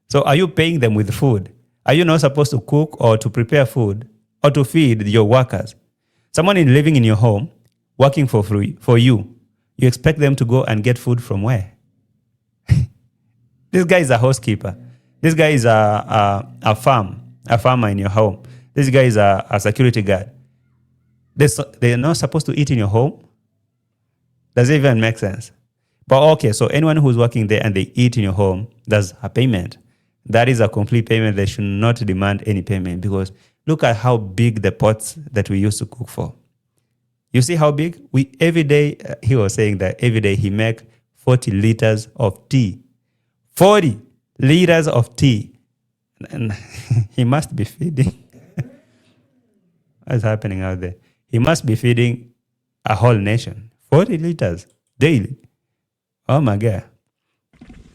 A: So are you paying them with food? Are you not supposed to cook or to prepare food or to feed your workers? Someone living in your home, working for free for you, you expect them to go and get food from where? This guy is a housekeeper. This guy is a farmer in your home. This guy is a security guard. They're not supposed to eat in your home? Does it even make sense? But okay, so anyone who's working there and they eat in your home, that's a payment. That is a complete payment. They should not demand any payment because look at how big the pots that we used to cook for. You see how big? Every day, he was saying that every day he make 40 liters of tea. 40 liters of tea. And he must be feeding. What's happening out there? He must be feeding a whole nation. 40 liters daily. Oh my God.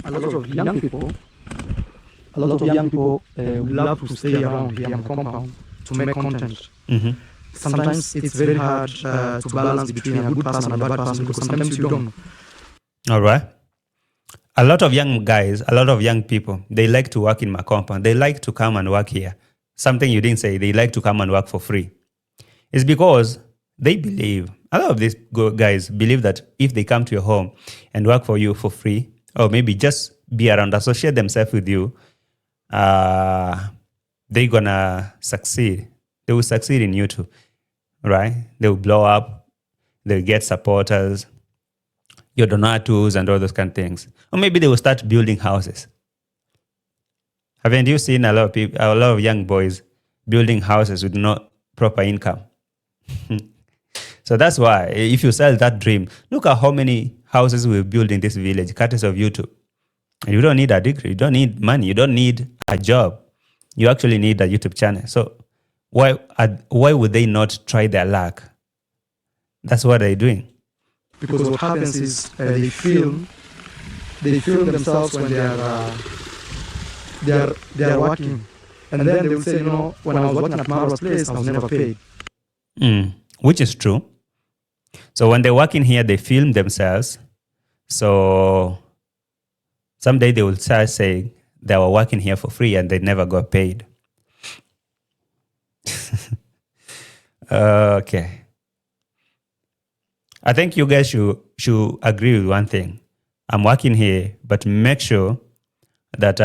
D: A lot of young people love to stay around here on the compound to make content.
A: Mm-hmm.
D: Sometimes it's very hard to balance between a good person and a bad person because sometimes you don't know.
A: All right. A lot of young guys, a lot of young people, they like to work in my compound. They like to come and work here. Something you didn't say, they like to come and work for free. It's because they believe, a lot of these guys believe that if they come to your home and work for you for free, or maybe just be around, associate themselves with you, they're going to succeed. They will succeed in you too, right? They will blow up. They'll get supporters, your donatus and all those kind of things. Or maybe they will start building houses. Haven't you seen a lot of people, a lot of young boys building houses with no proper income? So that's why if you sell that dream, look at how many houses we build in this village, courtesy of YouTube. And you don't need a degree, you don't need money, you don't need a job. You actually need a YouTube channel. So why would they not try their luck? That's what they're doing.
D: Because what happens is they film themselves when they are working, and then they will say, when I was working at Marwa's place, I was never paid.
A: Which is true. So when they work in here, they film themselves. So someday they will start saying they were working here for free and they never got paid. Okay. I think you guys should agree with one thing. I'm working here, but make sure that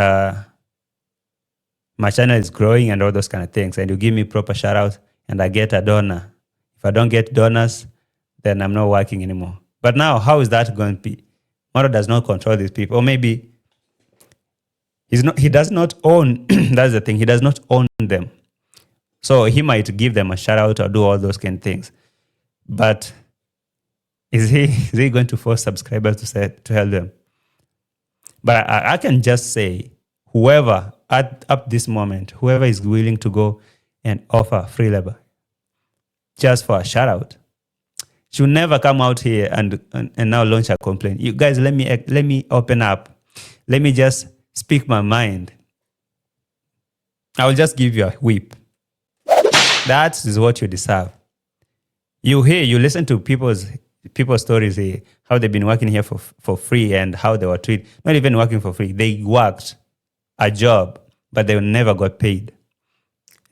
A: my channel is growing and all those kind of things. And you give me proper shout out and I get a donor. If I don't get donors, then I'm not working anymore. But now, how is that going to be? Marwa does not control these people. Or maybe he does not own, that's the thing, he does not own them. So he might give them a shout out or do all those kind of things. But is he going to force subscribers to help them? But I can just say, whoever at this moment, whoever is willing to go and offer free labor just for a shout out, should never come out here and now launch a complaint. You guys, let me open up. Let me just speak my mind. I will just give you a whip. That is what you deserve. You listen to people's people's stories here, how they've been working here for free and how they were treated. Not even working for free. They worked a job, but they never got paid.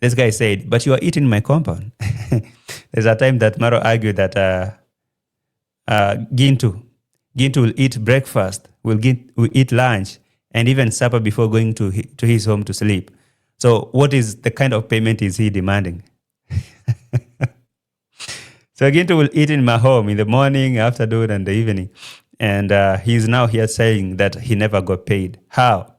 A: This guy said, but you are eating my compound. There's a time that Marwa argued that Gintu will eat breakfast, will eat lunch, and even supper before going to his home to sleep. So what is the kind of payment is he demanding? So Gintu will eat in my home in the morning, afternoon, and the evening. And he's now here saying that he never got paid. How?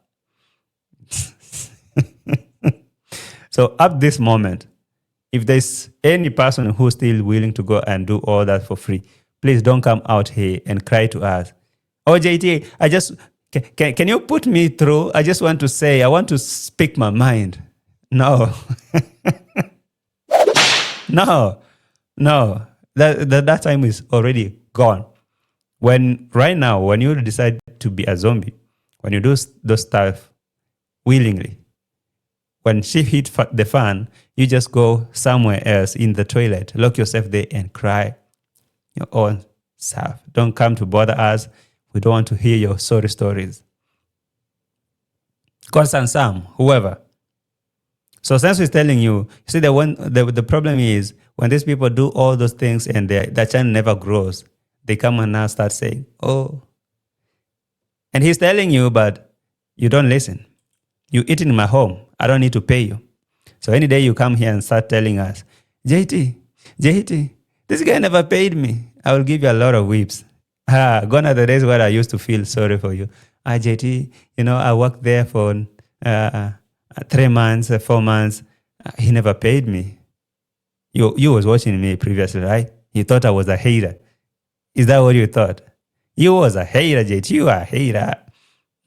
A: So up this moment, if there's any person who's still willing to go and do all that for free, please don't come out here and cry to us. Oh, JT, can you put me through? I just want to say, I want to speak my mind. No. No. That time is already gone. Right now, when you decide to be a zombie, when you do those stuff willingly, when shit hit the fan, you just go somewhere else in the toilet, lock yourself there and cry your own self. Don't come to bother us. We don't want to hear your sorry stories. Constant Sam, whoever. So Sense is telling you, see, the problem is when these people do all those things and their channel never grows, they come and now start saying, oh. And he's telling you, but you don't listen. You eat in my home. I don't need to pay you. So any day you come here and start telling us, JT, this guy never paid me. I will give you a lot of whips. Gone are the days where I used to feel sorry for you. JT, I worked there for 3 months, 4 months. He never paid me. You was watching me previously, right? You thought I was a hater. Is that what you thought? You was a hater, JT. You are a hater.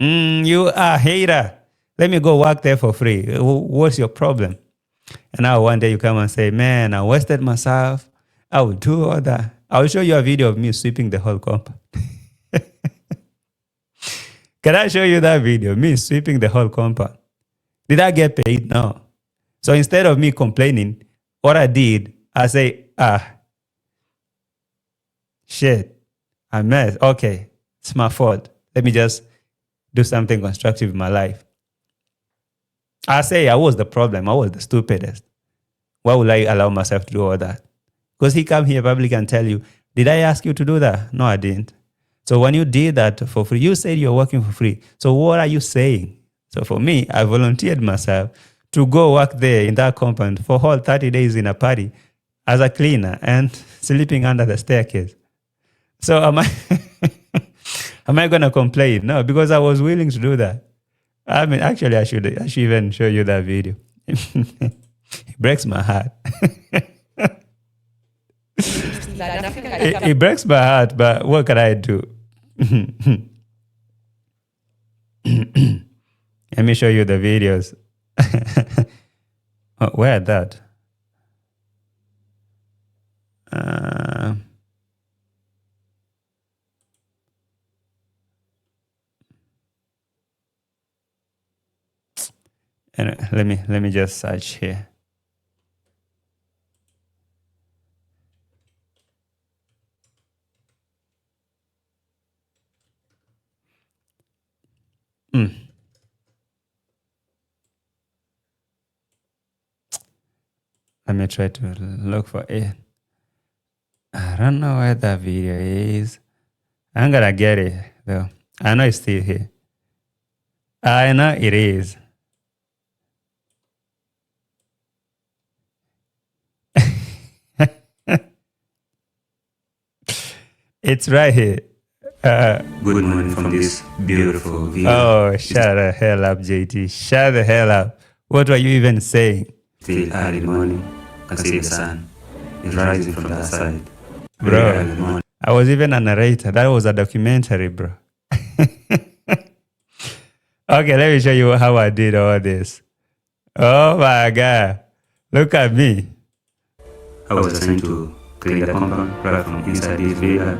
A: You are a hater. Let me go work there for free. What's your problem? And now one day you come and say, man, I wasted myself. I will do all that. I will show you a video of me sweeping the whole compound. Can I show you that video? Me sweeping the whole compound. Did I get paid? No. So instead of me complaining, what I did, I say, shit, I messed. Okay, it's my fault. Let me just do something constructive in my life. I say I was the problem. I was the stupidest. Why would I allow myself to do all that? Because he come here public and tell you, did I ask you to do that? No, I didn't. So when you did that for free, you said you're working for free. So what are you saying? So for me, I volunteered myself to go work there in that compound for whole 30 days in a party as a cleaner and sleeping under the staircase. So am I going to complain? No, because I was willing to do that. I mean, actually, I should even show you that video. It breaks my heart. It breaks my heart, but what can I do? Let me show you the videos. Where that? And let me just search here. Let me try to look for it. I don't know where that video is. I'm gonna get it though. I know it's still here. I know it is. It's right here.
E: Good morning from this beautiful view.
A: Oh, shut the hell up, JT. Shut the hell up. What were you even saying?
E: Still early in the morning. You can see the sun is rising from that side.
A: Bro,
E: Very early in the morning.
A: I was even a narrator. That was a documentary, bro. Okay, let me show you how I did all this. Oh my God. Look at me.
E: I was assigned to clean the compound right from inside this villa.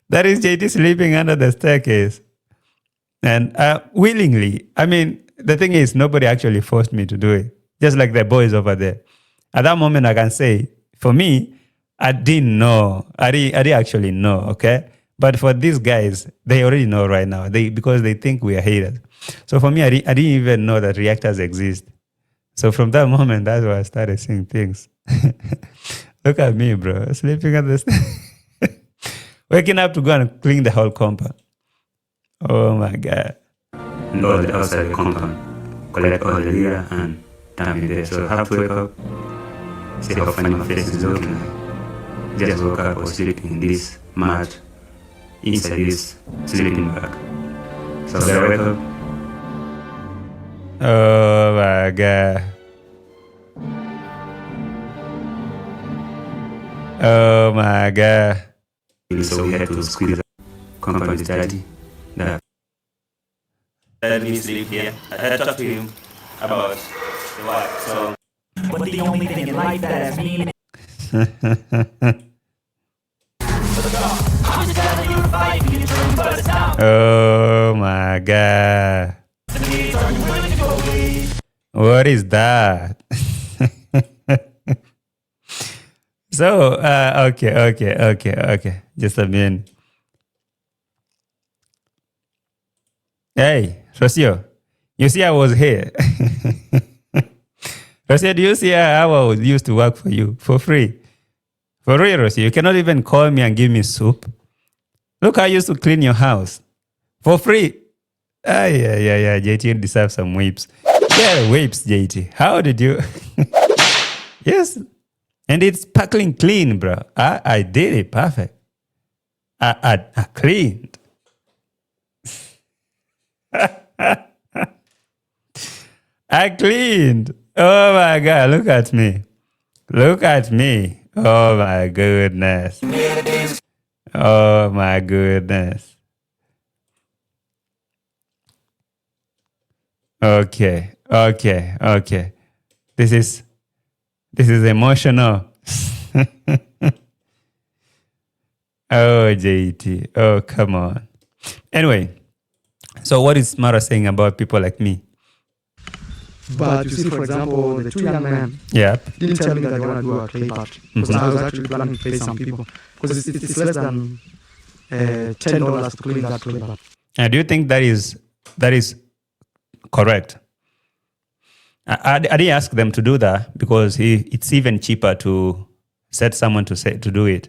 A: That is JT sleeping under the staircase. And willingly. I mean, the thing is, nobody actually forced me to do it. Just like the boys over there. At that moment, I can say, For me, I didn't know. I didn't actually know, okay? But for these guys, they already know right now. Because they think we are haters. So for me, I didn't even know that reactors exist. So from that moment, that's why I started seeing things. Look at me, bro. Sleeping at this. Waking up to go and clean the whole compound. Oh my God.
E: And all the outside the compound, collect all the litter and dump it there. So I have to wake up, see how funny my face is looking like. Just woke up or sleeping in this mat, inside this sleeping bag. So then I wake up.
A: Oh my God. Oh my God.
E: So we had to squeeze the compound is dirty. Let me sleep here. I talked to him about the wife. So
F: But the only thing in life that has meaning
A: Oh my God. What is that? So, okay. Just a minute. Hey, Rocio, you see I was here. Rocio, do you see how I used to work for you for free? For real, Rocio, you cannot even call me and give me soup. Look, I used to clean your house for free. Yeah, JT, you deserve some whips. Yeah, whips, JT. How did you? Yes. And it's sparkling clean, bro. I did it perfect. I cleaned. I cleaned. Oh my God, look at me. Look at me. Oh my goodness. Oh my goodness. Okay. This is emotional. Oh, JT. Oh, come on. Anyway, so what is Marwa saying about people like me?
D: But you see, for example, the two young men
A: Yeah.
D: didn't tell me that they want to do a clay part. Because I was actually planning to pay some people. Because it's less than $10 to clean that clay part.
A: Do you think that is correct? I didn't ask them to do that because it's even cheaper to set someone to do it.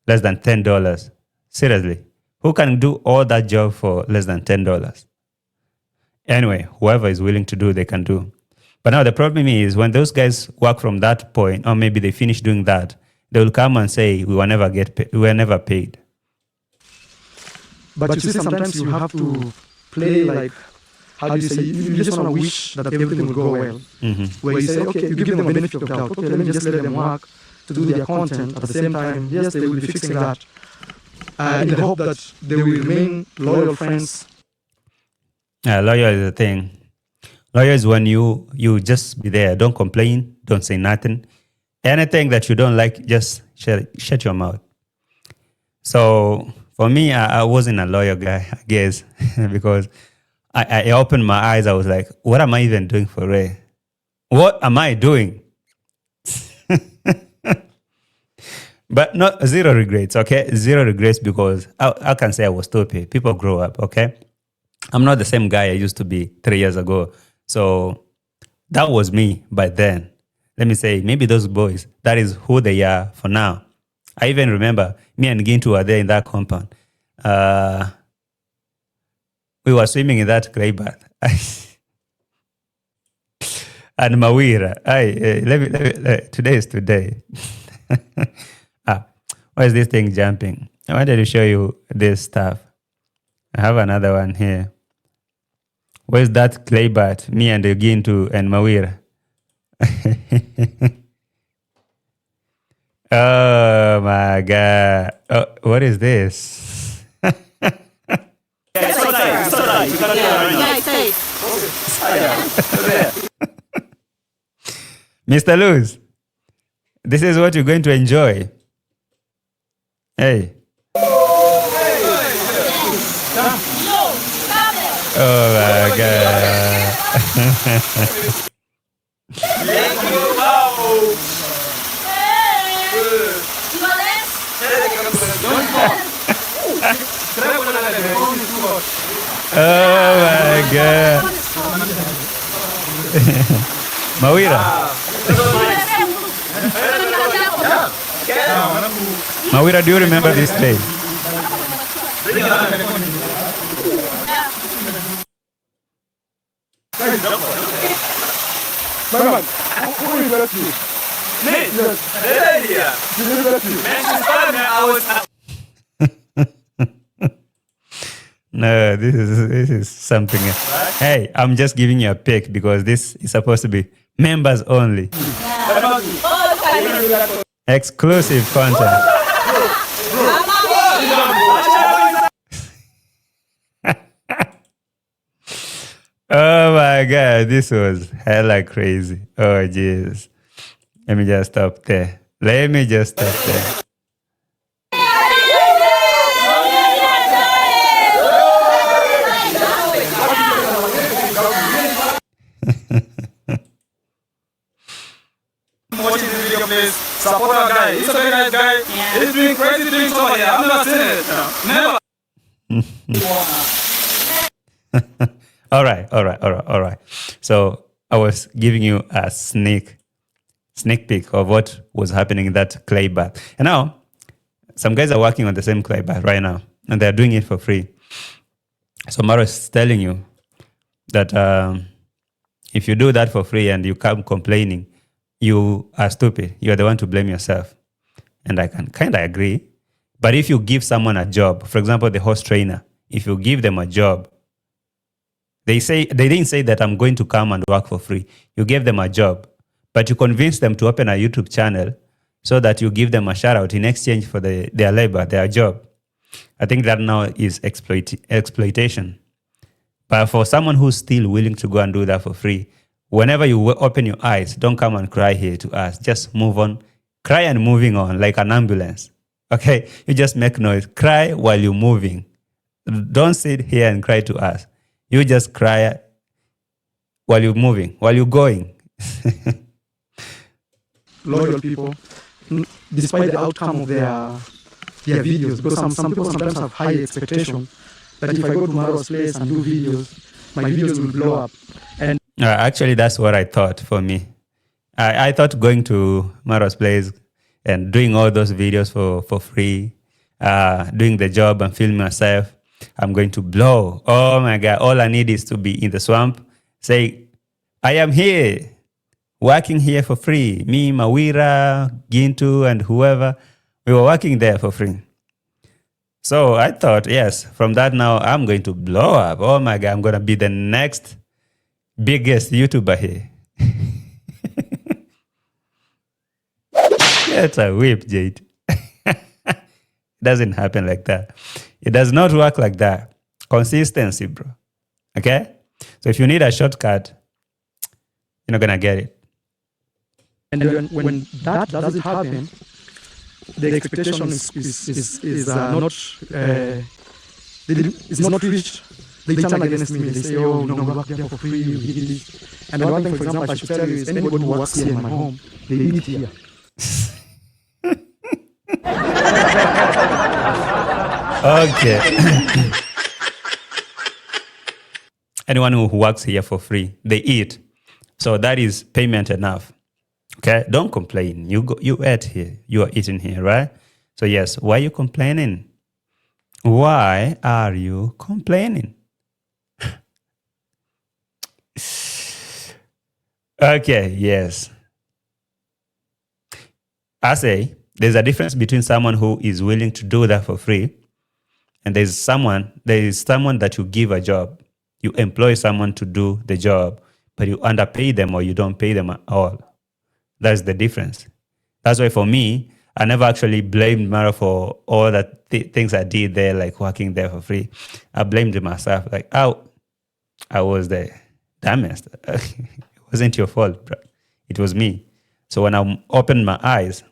A: Less than $10. Seriously. Who can do all that job for less than $10? Anyway, whoever is willing to do, they can do. But now the problem is when those guys work from that point, or maybe they finish doing that, they will come and say, we were never paid.
D: But you see, sometimes you have to play like, how do you say, you just want to wish that everything will go well.
A: Mm-hmm.
D: Where you say, okay, you give them the benefit of doubt. Okay, let me just let them work to do their content. At the same time, yes, they will be fixing that. In the hope that they will remain loyal friends.
A: Loyal is the thing. Loyal is when you just be there. Don't complain. Don't say nothing. Anything that you don't like, just shut your mouth. So for me, I wasn't a loyal guy, I guess, because I opened my eyes. I was like, what am I even doing for Ray? What am I doing? But not zero regrets, okay? Zero regrets because I can say I was stupid. People grow up, okay? I'm not the same guy I used to be 3 years ago. So that was me by then. Let me say, maybe those boys, that is who they are for now. I even remember me and Gintu were there in that compound. We were swimming in that clay bath. And Mawira, today is today. Why is this thing jumping? I wanted to show you this stuff. I have another one here. Where's that clay bath? Me and Gintu and Mawira. Oh my God. Oh, what is this? Mr. Luz, this is what you're going to enjoy. Hey. Oh my God. Oh my God. Mawira. Mawira, do you remember this day? No, this is something else. Hey, I'm just giving you a pick because this is supposed to be members only. Exclusive content. Oh my God, this was hella crazy. Oh Jesus. Let me just stop there.
G: Watching this video, please support our guy. He's a very nice guy. He's doing crazy things over here. I've never seen it. Never.
A: All right. So I was giving you a sneak peek of what was happening in that clay bath. And now, some guys are working on the same clay bath right now, and they're doing it for free. So Marwa is telling you that if you do that for free and you come complaining, you are stupid. You are the one to blame yourself. And I can kind of agree. But if you give someone a job, for example, the host trainer, if you give them a job, they didn't say that I'm going to come and work for free. You gave them a job, but you convinced them to open a YouTube channel so that you give them a shout out in exchange for their labor, their job. I think that now is exploitation. But for someone who's still willing to go and do that for free, whenever you open your eyes, don't come and cry here to us. Just move on. Cry and moving on like an ambulance. Okay? You just make noise. Cry while you're moving. Don't sit here and cry to us. You just cry while you're moving, while you're going.
D: Loyal people, despite the outcome of their videos, because some people sometimes have high expectations that if I go to Marwa's place and do videos, my videos will blow up. And
A: actually, that's what I thought for me. I thought going to Marwa's place and doing all those videos for free, doing the job and filming myself, I'm going to blow. Oh my God, all I need is to be in the swamp, say, I am here, working here for free. Me, Mawira, Gintu, and whoever, we were working there for free. So I thought, yes, from that now, I'm going to blow up. Oh my God, I'm going to be the next biggest YouTuber here. That's a whip, Jade. It doesn't happen like that. It does not work like that. Consistency, bro. Okay? So if you need a shortcut, you're not going to get it.
D: And when that doesn't happen, the expectation is not reached. They turn against me. They say, oh, no, we work here for free. We did this. And one thing, for example, I should tell you is anybody who works here in my home, they eat here.
A: Okay. Anyone who works here for free, they eat. So that is payment enough. Okay? Don't complain. You ate here. You are eating here, right? So yes, why are you complaining? Why are you complaining? Okay, yes. I say there's a difference between someone who is willing to do that for free and there is someone that you give a job. You employ someone to do the job, but you underpay them or you don't pay them at all. That's the difference. That's why for me, I never actually blamed Marwa for all the things I did there, like working there for free. I blamed myself, like, oh, I was the dumbest. It wasn't your fault, bro. It was me. So when I opened my eyes,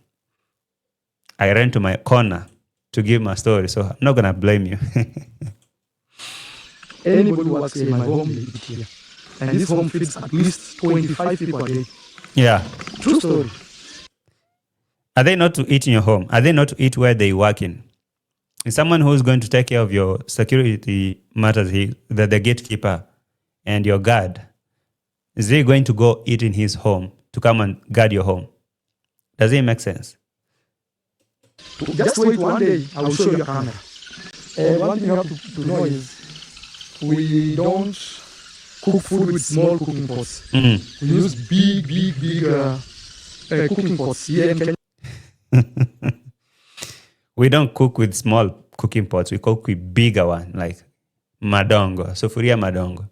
A: I ran to my corner to give my story. So I'm not going to blame you.
D: Anybody who works in my home, they eat here. And this home feeds at least 25 people a day.
A: Yeah.
D: True story.
A: Are they not to eat in your home? Are they not to eat where they work in? Is someone who's going to take care of your security matters, the gatekeeper and your guard. Is he going to go eat in his home to come and guard your home? Does it make sense?
D: Just wait one day, I will show you a camera. And one thing you have to know is we don't cook food with small cooking pots.
A: Mm-hmm.
D: We use big cooking pots here in Kenya.
A: We don't cook with small cooking pots. We cook with bigger one, like madongo, sufuria madongo.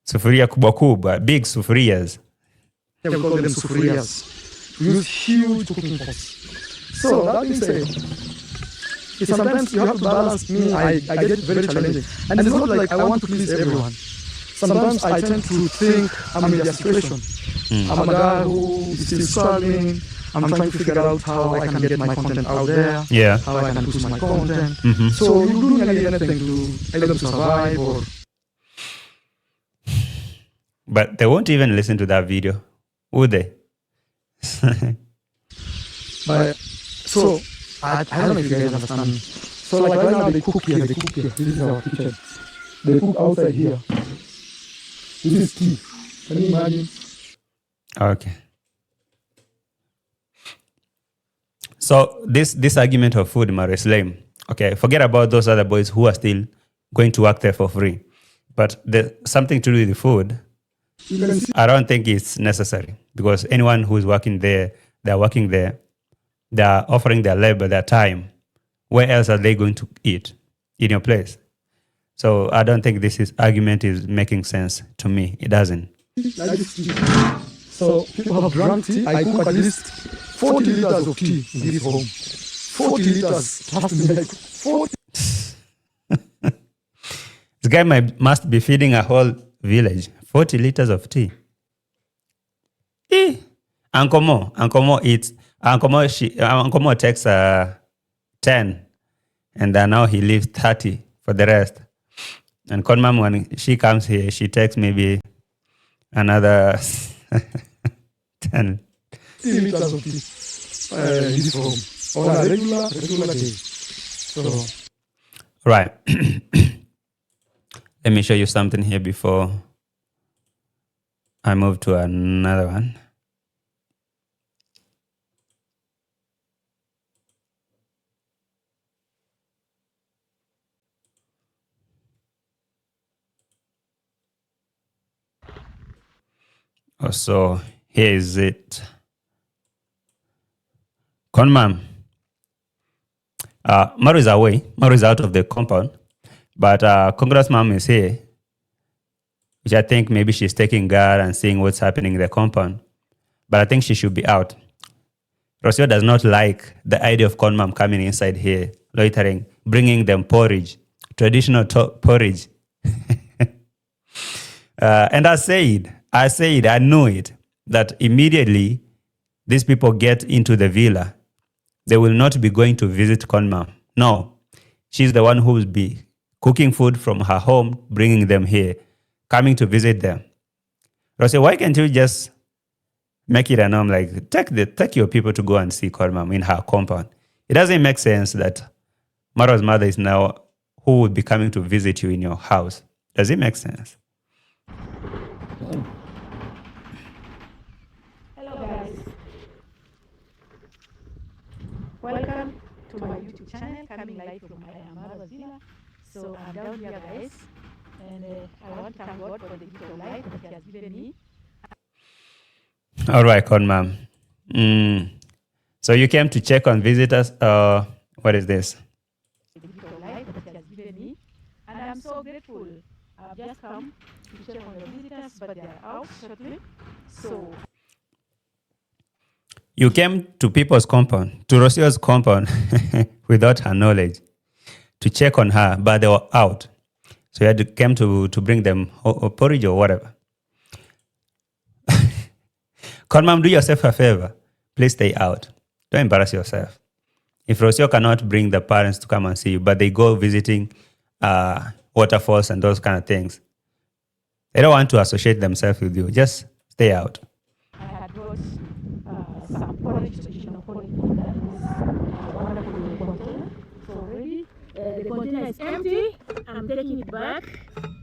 A: Sufuria kubwa kubwa, big sufurias.
D: Yeah, we call them sufurias. We use huge cooking pots. So that being said, sometimes you have to balance me. I get very challenging. And it's not like I want to please everyone. Sometimes I tend to think I'm in their situation. I'm a guy who is still struggling. I'm trying to figure out how I can get my content out there.
A: Yeah.
D: How I can push my content. So you do nearly anything to help them survive or...
A: But they won't even listen to that video, would they?
D: But so I don't know if you guys understand me. So like right now they cook here. This is our kitchen. They cook outside here. This is tea. Can you imagine?
A: Okay. So this argument of food, Marwa, is lame. Okay, forget about those other boys who are still going to work there for free. But something to do with the food, I don't think it's necessary, because anyone who's working there, they're working there, they're offering their labor, their time. Where else are they going to eat? In your place. So I don't think argument is making sense to me. It doesn't.
D: So people have drunk tea. I cook at least 40 liters of tea in this home. 40 liters. It has to be like 40.
A: This guy must be feeding a whole village. 40 liters of tea. Uncle Mo eats. Uncle Mo takes 10, and then now he leaves 30 for the rest. And Conmum, when she comes here, she takes maybe another 10.
D: 30 liters of tea in this home on a regular day. So,
A: right. Let me show you something here before I move to another one. So here is it. Conmum. Marwa is away. Marwa is out of the compound. But Congress Mom is here, which I think maybe she's taking guard and seeing what's happening in the compound. But I think she should be out. Rocio does not like the idea of Conmum coming inside here, loitering, bringing them porridge, traditional porridge. And I knew it, that immediately these people get into the villa, they will not be going to visit Conmum. No, she's the one who will be cooking food from her home, bringing them here, coming to visit them. Rocio, why can't you just make it a norm, like take your people to go and see Conmum in her compound? It doesn't make sense that Marwa's mother is now who would be coming to visit you in your house. Does it make sense?
B: Welcome to my YouTube channel, coming live from Marwa's villa. So I'm down here, guys, and I want to thank God for the gift of life that He has given me.
A: All right, Conmum. So you came to check on visitors. What is this?
B: The gift of life that He has given me, and I'm so grateful. I've just come to check on the visitors, but they are out shortly. So
A: you came to people's compound, to Rocio's compound, without her knowledge, to check on her, but they were out. So you came to bring them porridge or whatever. Conmum, do yourself a favor. Please stay out. Don't embarrass yourself. If Rocio cannot bring the parents to come and see you, but they go visiting waterfalls and those kind of things, they don't want to associate themselves with you. Just stay out.
B: I had brought some porridge, traditional porridge, that is wonderful container. is empty. I'm taking it back.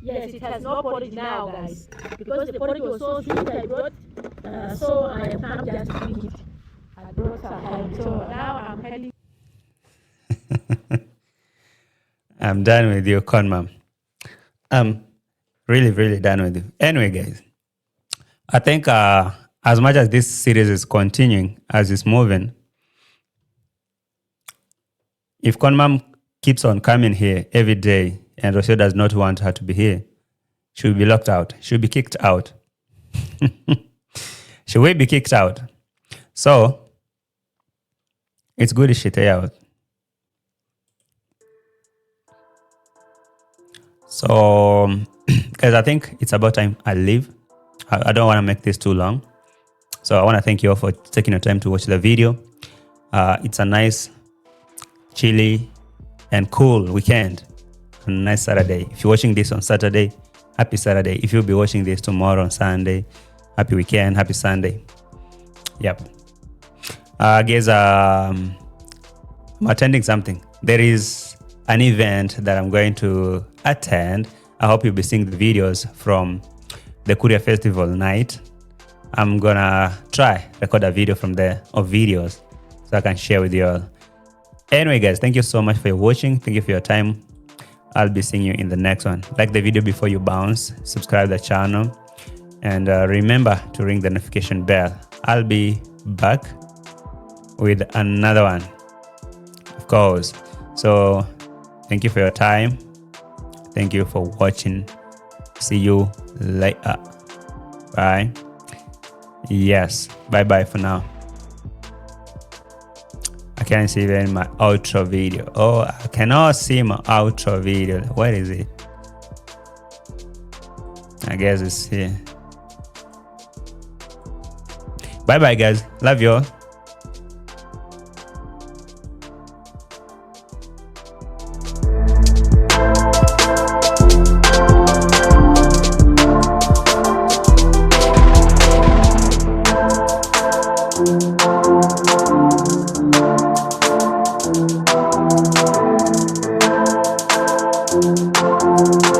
B: Yes, it has no porridge now, guys. Because the porridge was so sweet, I brought, so I can't just drink it. I brought some. So now I'm heading.
A: I'm done with you, Conmum. I'm really, really done with you. Anyway, guys, I think as much as this series is continuing, as it's moving, if Conmum keeps on coming here every day and Rocio does not want her to be here, she will be locked out. She will be kicked out. She will be kicked out. So, it's good to shit out. So, guys, I think it's about time I leave. I don't want to make this too long. So I want to thank you all for taking your time to watch the video. It's a nice, chilly, and cool weekend. A nice Saturday. If you're watching this on Saturday, happy Saturday. If you'll be watching this tomorrow on Sunday, happy weekend, happy Sunday. Yep. Guys, I'm attending something. There is an event that I'm going to attend. I hope you'll be seeing the videos from the Kuria Festival night. I'm gonna try record a video from there, or videos, so I can share with you all. Anyway, guys, thank you so much for your watching. Thank you for your time. I'll be seeing you in the next one. Like the video before you bounce, subscribe to the channel, and remember to ring the notification bell. I'll be back with another one, of course. So thank you for your time. Thank you for watching. See you later. Bye. Yes. Bye-bye for now. I can't see even my outro video. Oh, I cannot see my outro video. Where is it? I guess it's here. Bye-bye, guys. Love you all.
H: Thank you.